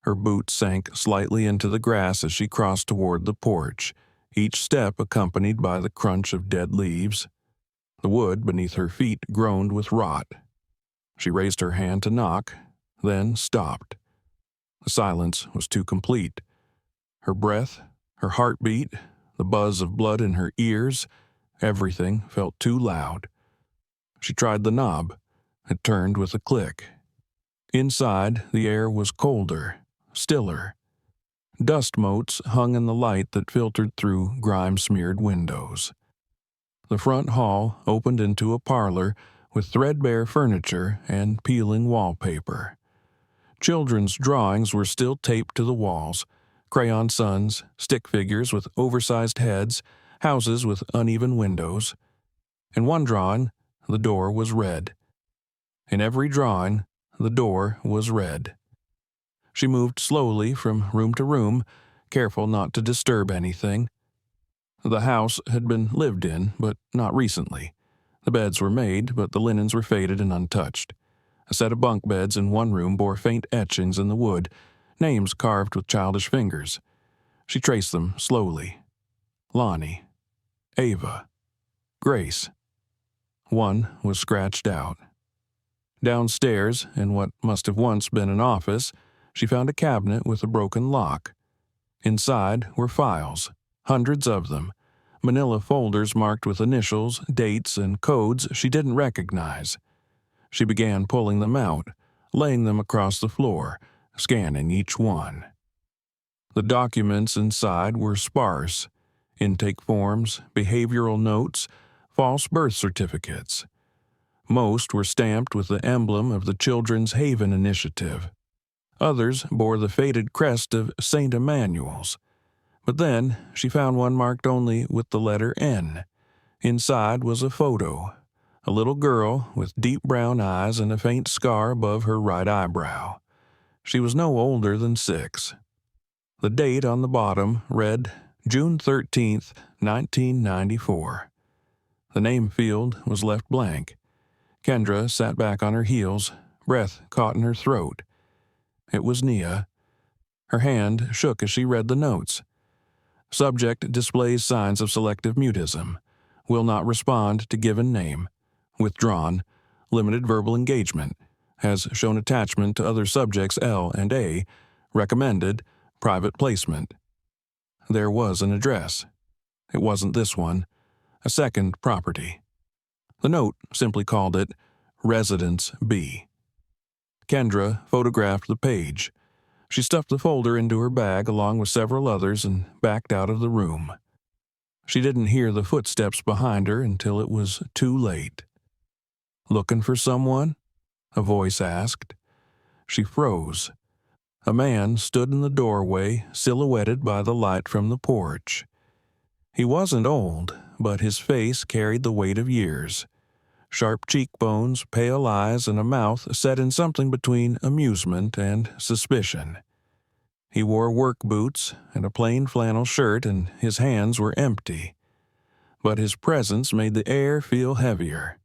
Her boots sank slightly into the grass as she crossed toward the porch, each step accompanied by the crunch of dead leaves. The wood beneath her feet groaned with rot. She raised her hand to knock, then stopped. The silence was too complete. Her breath, her heartbeat, the buzz of blood in her ears, everything felt too loud. She tried the knob. It turned with a click. Inside, the air was colder, stiller. Dust motes hung in the light that filtered through grime-smeared windows. The front hall opened into a parlor with threadbare furniture and peeling wallpaper. Children's drawings were still taped to the walls, crayon suns, stick figures with oversized heads, houses with uneven windows. In one drawing, the door was red. In every drawing, the door was red. She moved slowly from room to room, careful not to disturb anything. The house had been lived in, but not recently. The beds were made, but the linens were faded and untouched. A set of bunk beds in one room bore faint etchings in the wood, names carved with childish fingers. She traced them slowly. Lonnie, Ava, Grace. One was scratched out. Downstairs, in what must have once been an office, she found a cabinet with a broken lock. Inside were files, hundreds of them, manila folders marked with initials, dates, and codes she didn't recognize. She began pulling them out, laying them across the floor, scanning each one. The documents inside were sparse: intake forms, behavioral notes, false birth certificates. Most were stamped with the emblem of the Children's Haven Initiative. Others bore the faded crest of St. Emmanuel's. But then she found one marked only with the letter N. Inside was a photo. A little girl with deep brown eyes and a faint scar above her right eyebrow. She was no older than 6. The date on the bottom read June 13th, 1994. The name field was left blank. Kendra sat back on her heels, breath caught in her throat. It was Nia. Her hand shook as she read the notes. Subject displays signs of selective mutism. Will not respond to given name. Withdrawn. Limited verbal engagement. Has shown attachment to other subjects L and A. Recommended. Private placement. There was an address. It wasn't this one. A second property. The note simply called it Residence B. Kendra photographed the page. She stuffed the folder into her bag along with several others and backed out of the room. She didn't hear the footsteps behind her until it was too late. "Looking for someone?" a voice asked. She froze. A man stood in the doorway, silhouetted by the light from the porch. He wasn't old, but his face carried the weight of years. Sharp cheekbones, pale eyes, and a mouth set in something between amusement and suspicion. He wore work boots and a plain flannel shirt, and his hands were empty. But his presence made the air feel heavier.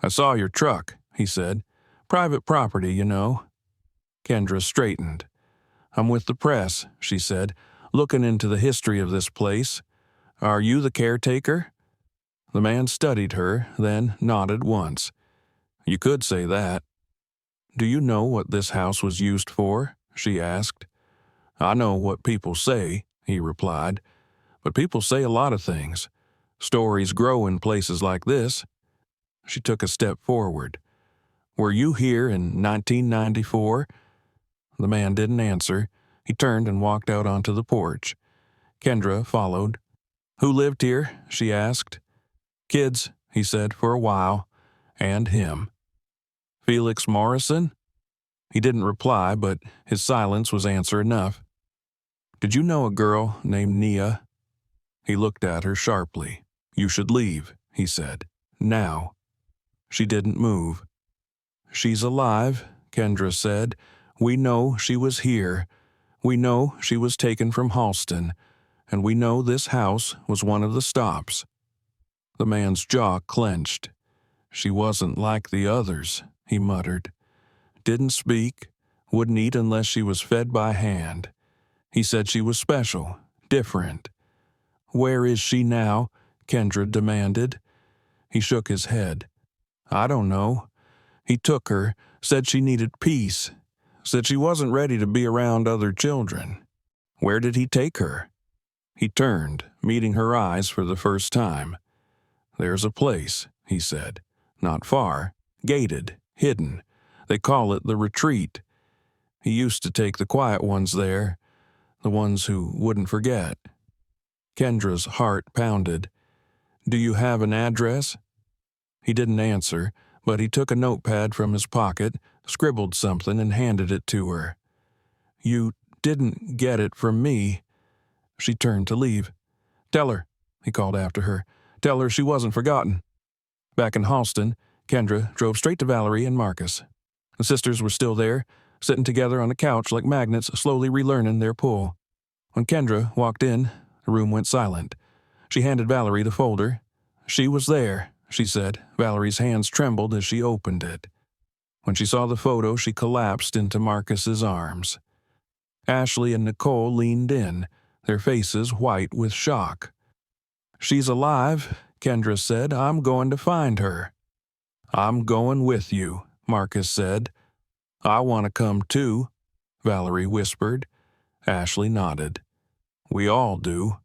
"I saw your truck," he said. "Private property, you know." Kendra straightened. "I'm with the press," she said, "looking into the history of this place. Are you the caretaker?" The man studied her, then nodded once. "You could say that." "Do you know what this house was used for?" she asked. "I know what people say," he replied. "But people say a lot of things. Stories grow in places like this." She took a step forward. "Were you here in 1994? The man didn't answer. He turned and walked out onto the porch. Kendra followed. "Who lived here?" she asked. "Kids," he said, "for a while. And him." "Felix Morrison?" He didn't reply, but his silence was answer enough. "Did you know a girl named Nia?" He looked at her sharply. "You should leave," he said. "Now." She didn't move. "She's alive," Kendra said. "We know she was here. We know she was taken from Halston. And we know this house was one of the stops." The man's jaw clenched. "She wasn't like the others," he muttered. "Didn't speak, wouldn't eat unless she was fed by hand. He said she was special, different." "Where is she now?" Kendra demanded. He shook his head. "I don't know. He took her, said she needed peace, said she wasn't ready to be around other children." "Where did he take her?" He turned, meeting her eyes for the first time. "There's a place," he said. "Not far. Gated. Hidden. They call it the Retreat. He used to take the quiet ones there, the ones who wouldn't forget." Kendra's heart pounded. "Do you have an address?" He didn't answer, but he took a notepad from his pocket, scribbled something, and handed it to her. "You didn't get it from me." She turned to leave. "Tell her," he called after her. "Tell her she wasn't forgotten." Back in Halston, Kendra drove straight to Valerie and Marcus. The sisters were still there, sitting together on the couch like magnets, slowly relearning their pull. When Kendra walked in, the room went silent. She handed Valerie the folder. "She was there," she said. Valerie's hands trembled as she opened it. When she saw the photo, she collapsed into Marcus's arms. Ashley and Nicole leaned in, their faces white with shock. "She's alive," Kendra said. "I'm going to find her." "I'm going with you," Marcus said. "I want to come too," Valerie whispered. Ashley nodded. "We all do."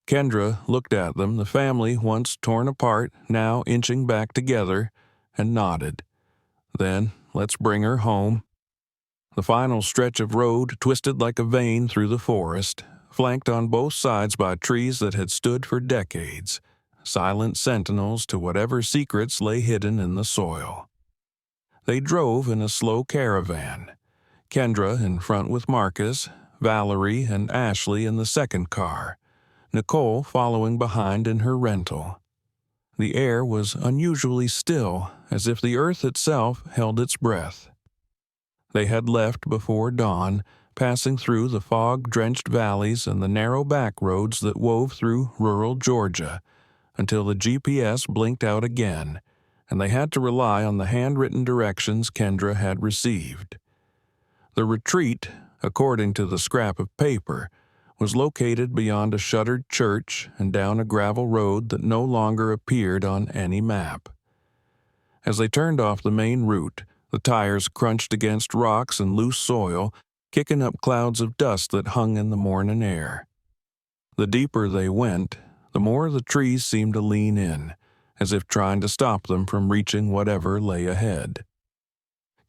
Kendra looked at them, the family once torn apart, now inching back together, and nodded. "Then let's bring her home." The final stretch of road twisted like a vein through the forest, flanked on both sides by trees that had stood for decades, silent sentinels to whatever secrets lay hidden in the soil. They drove in a slow caravan, Kendra in front with Marcus, Valerie and Ashley in the second car, Nicole following behind in her rental. The air was unusually still, as if the earth itself held its breath. They had left before dawn, passing through the fog-drenched valleys and the narrow back roads that wove through rural Georgia, until the GPS blinked out again, and they had to rely on the handwritten directions Kendra had received. The retreat, according to the scrap of paper, was located beyond a shuttered church and down a gravel road that no longer appeared on any map. As they turned off the main route, the tires crunched against rocks and loose soil, kicking up clouds of dust that hung in the morning air. The deeper they went, the more the trees seemed to lean in, as if trying to stop them from reaching whatever lay ahead.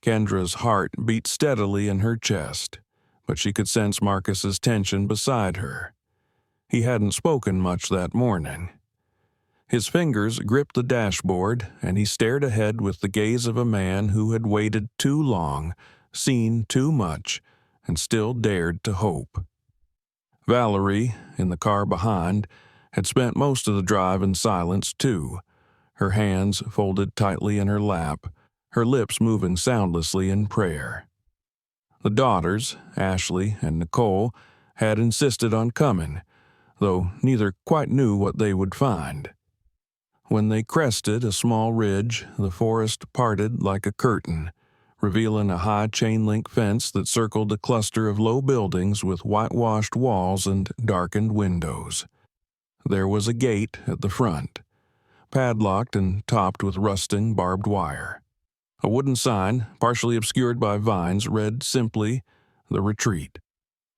Kendra's heart beat steadily in her chest, but she could sense Marcus's tension beside her. He hadn't spoken much that morning. His fingers gripped the dashboard, and he stared ahead with the gaze of a man who had waited too long, seen too much, and still dared to hope. Valerie, in the car behind, had spent most of the drive in silence too, her hands folded tightly in her lap, her lips moving soundlessly in prayer. The daughters, Ashley and Nicole, had insisted on coming, though neither quite knew what they would find. When they crested a small ridge, the forest parted like a curtain, revealing a high chain-link fence that circled a cluster of low buildings with whitewashed walls and darkened windows. There was a gate at the front, padlocked and topped with rusting barbed wire. A wooden sign, partially obscured by vines, read simply, "The Retreat."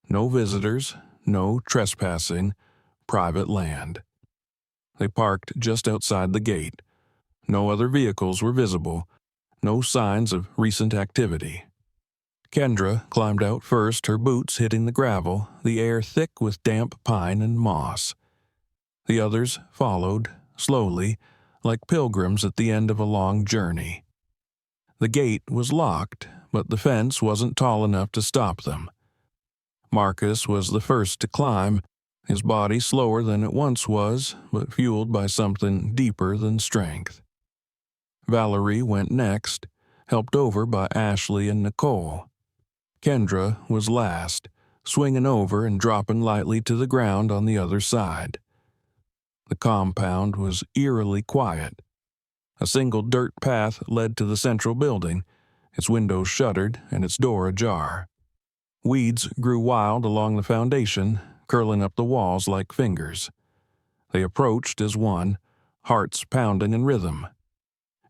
No visitors, no trespassing, private land. They parked just outside the gate. No other vehicles were visible, no signs of recent activity. Kendra climbed out first, her boots hitting the gravel, the air thick with damp pine and moss. The others followed, slowly, like pilgrims at the end of a long journey. The gate was locked, but the fence wasn't tall enough to stop them. Marcus was the first to climb, his body slower than it once was, but fueled by something deeper than strength. Valerie went next, helped over by Ashley and Nicole. Kendra was last, swinging over and dropping lightly to the ground on the other side. The compound was eerily quiet. A single dirt path led to the central building, its windows shuttered and its door ajar. Weeds grew wild along the foundation, curling up the walls like fingers. They approached as one, hearts pounding in rhythm.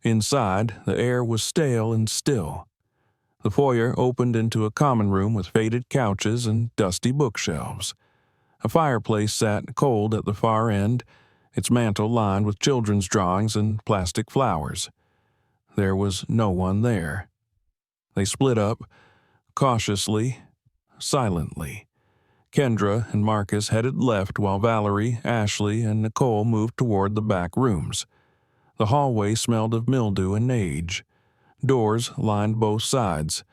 Inside, the air was stale and still. The foyer opened into a common room with faded couches and dusty bookshelves. A fireplace sat cold at the far end, its mantel lined with children's drawings and plastic flowers. There was no one there. They split up, cautiously, silently. Kendra and Marcus headed left while Valerie, Ashley, and Nicole moved toward the back rooms. The hallway smelled of mildew and age. Doors lined both sides.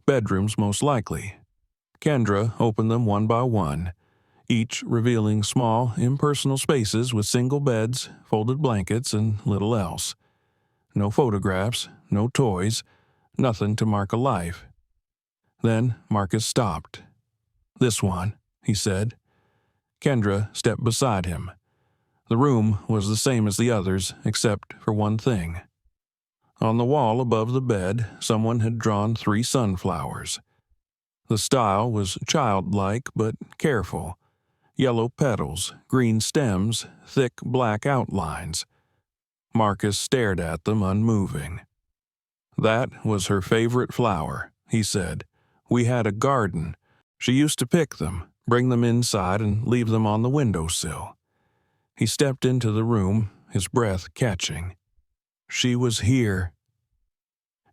Bedrooms most likely. Kendra opened them one by one, each revealing small, impersonal spaces with single beds, folded blankets, and little else. No photographs, no toys, nothing to mark a life. Then Marcus stopped. "This one," he said. Kendra stepped beside him. The room was the same as the others, except for one thing. On the wall above the bed, someone had drawn 3 sunflowers. The style was childlike but careful. Yellow petals, green stems, thick black outlines. Marcus stared at them unmoving. "That was her favorite flower," he said. "We had a garden. She used to pick them, bring them inside, and leave them on the windowsill." He stepped into the room, his breath catching. She was here.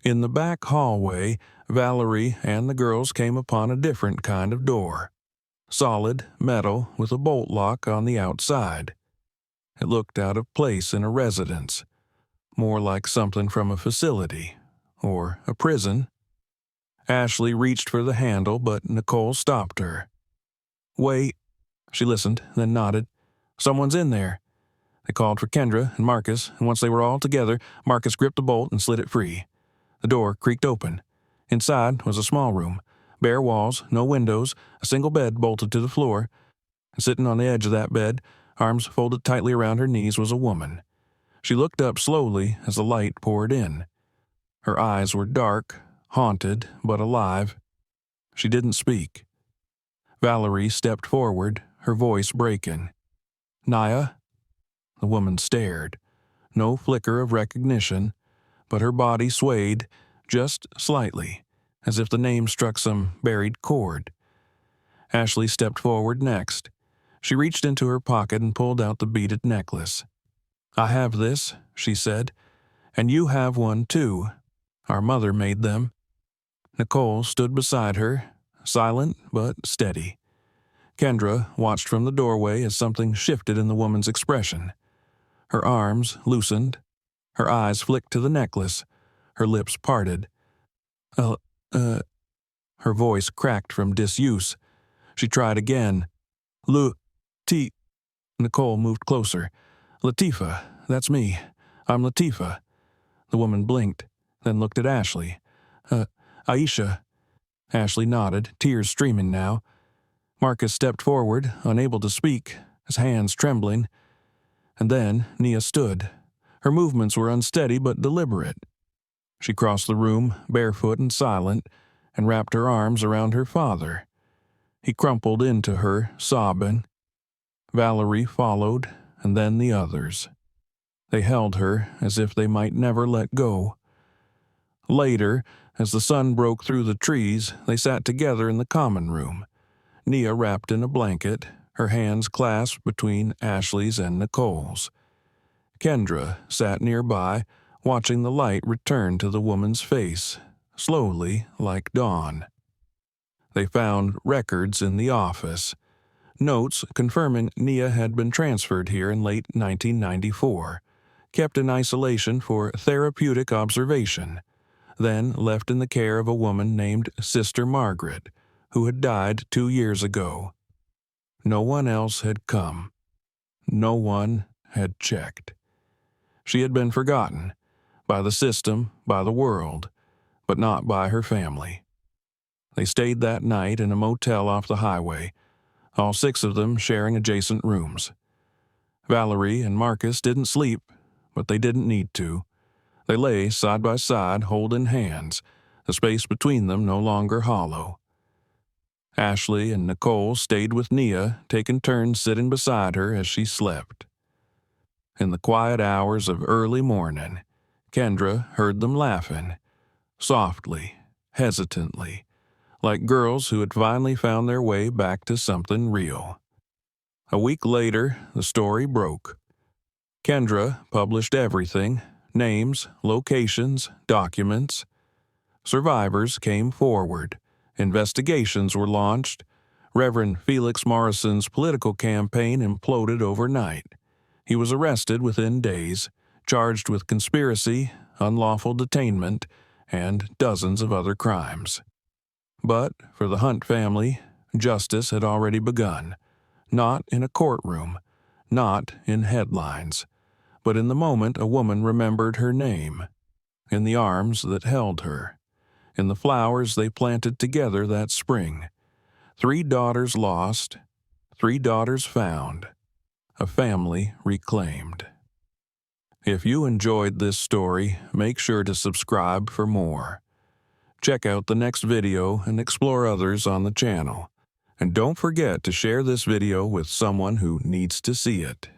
In the back hallway, Valerie and the girls came upon a different kind of door. Solid, metal, with a bolt lock on the outside. It looked out of place in a residence, more like something from a facility, or a prison. Ashley reached for the handle, but Nicole stopped her. "Wait." She listened, then nodded. "Someone's in there." They called for Kendra and Marcus, and once they were all together, Marcus gripped the bolt and slid it free. The door creaked open. Inside was a small room. Bare walls, no windows, a single bed bolted to the floor. And sitting on the edge of that bed, arms folded tightly around her knees, was a woman. She looked up slowly as the light poured in. Her eyes were dark, haunted, but alive. She didn't speak. Valerie stepped forward, her voice breaking. "Naya?" The woman stared. No flicker of recognition, but her body swayed, just slightly, as if the name struck some buried chord. Ashley stepped forward next. She reached into her pocket and pulled out the beaded necklace. "I have this," she said, "and you have one too. Our mother made them." Nicole stood beside her, silent but steady. Kendra watched from the doorway as something shifted in the woman's expression. Her arms loosened, her eyes flicked to the necklace, her lips parted. Her voice cracked from disuse. She tried again. Nicole moved closer. Latifah, that's me. I'm Latifah. The woman blinked, then looked at Ashley. Aisha. Ashley nodded, tears streaming now. Marcus stepped forward, unable to speak, his hands trembling. And then Nia stood. Her movements were unsteady but deliberate. She crossed the room, barefoot and silent, and wrapped her arms around her father. He crumpled into her, sobbing. Valerie followed, and then the others. They held her as if they might never let go. Later, as the sun broke through the trees, they sat together in the common room. Nia wrapped in a blanket, her hands clasped between Ashley's and Nicole's. Kendra sat nearby, watching the light return to the woman's face, slowly like dawn. They found records in the office, notes confirming Nia had been transferred here in late 1994, kept in isolation for therapeutic observation, then left in the care of a woman named Sister Margaret, who had died 2 years ago. No one else had come. No one had checked. She had been forgotten, by the system, by the world, but not by her family. They stayed that night in a motel off the highway, all 6 of them sharing adjacent rooms. Valerie and Marcus didn't sleep, but they didn't need to. They lay side by side, holding hands, the space between them no longer hollow. Ashley and Nicole stayed with Nia, taking turns sitting beside her as she slept. In the quiet hours of early morning, Kendra heard them laughing, softly, hesitantly, like girls who had finally found their way back to something real. A week later, the story broke. Kendra published everything: names, locations, documents. Survivors came forward. Investigations were launched. Reverend Felix Morrison's political campaign imploded overnight. He was arrested within days, charged with conspiracy, unlawful detainment, and dozens of other crimes. But for the Hunt family, justice had already begun. Not in a courtroom, not in headlines, but in the moment a woman remembered her name, in the arms that held her, in the flowers they planted together that spring. 3 daughters lost, 3 daughters found, a family reclaimed. If you enjoyed this story, make sure to subscribe for more. Check out the next video and explore others on the channel. And don't forget to share this video with someone who needs to see it.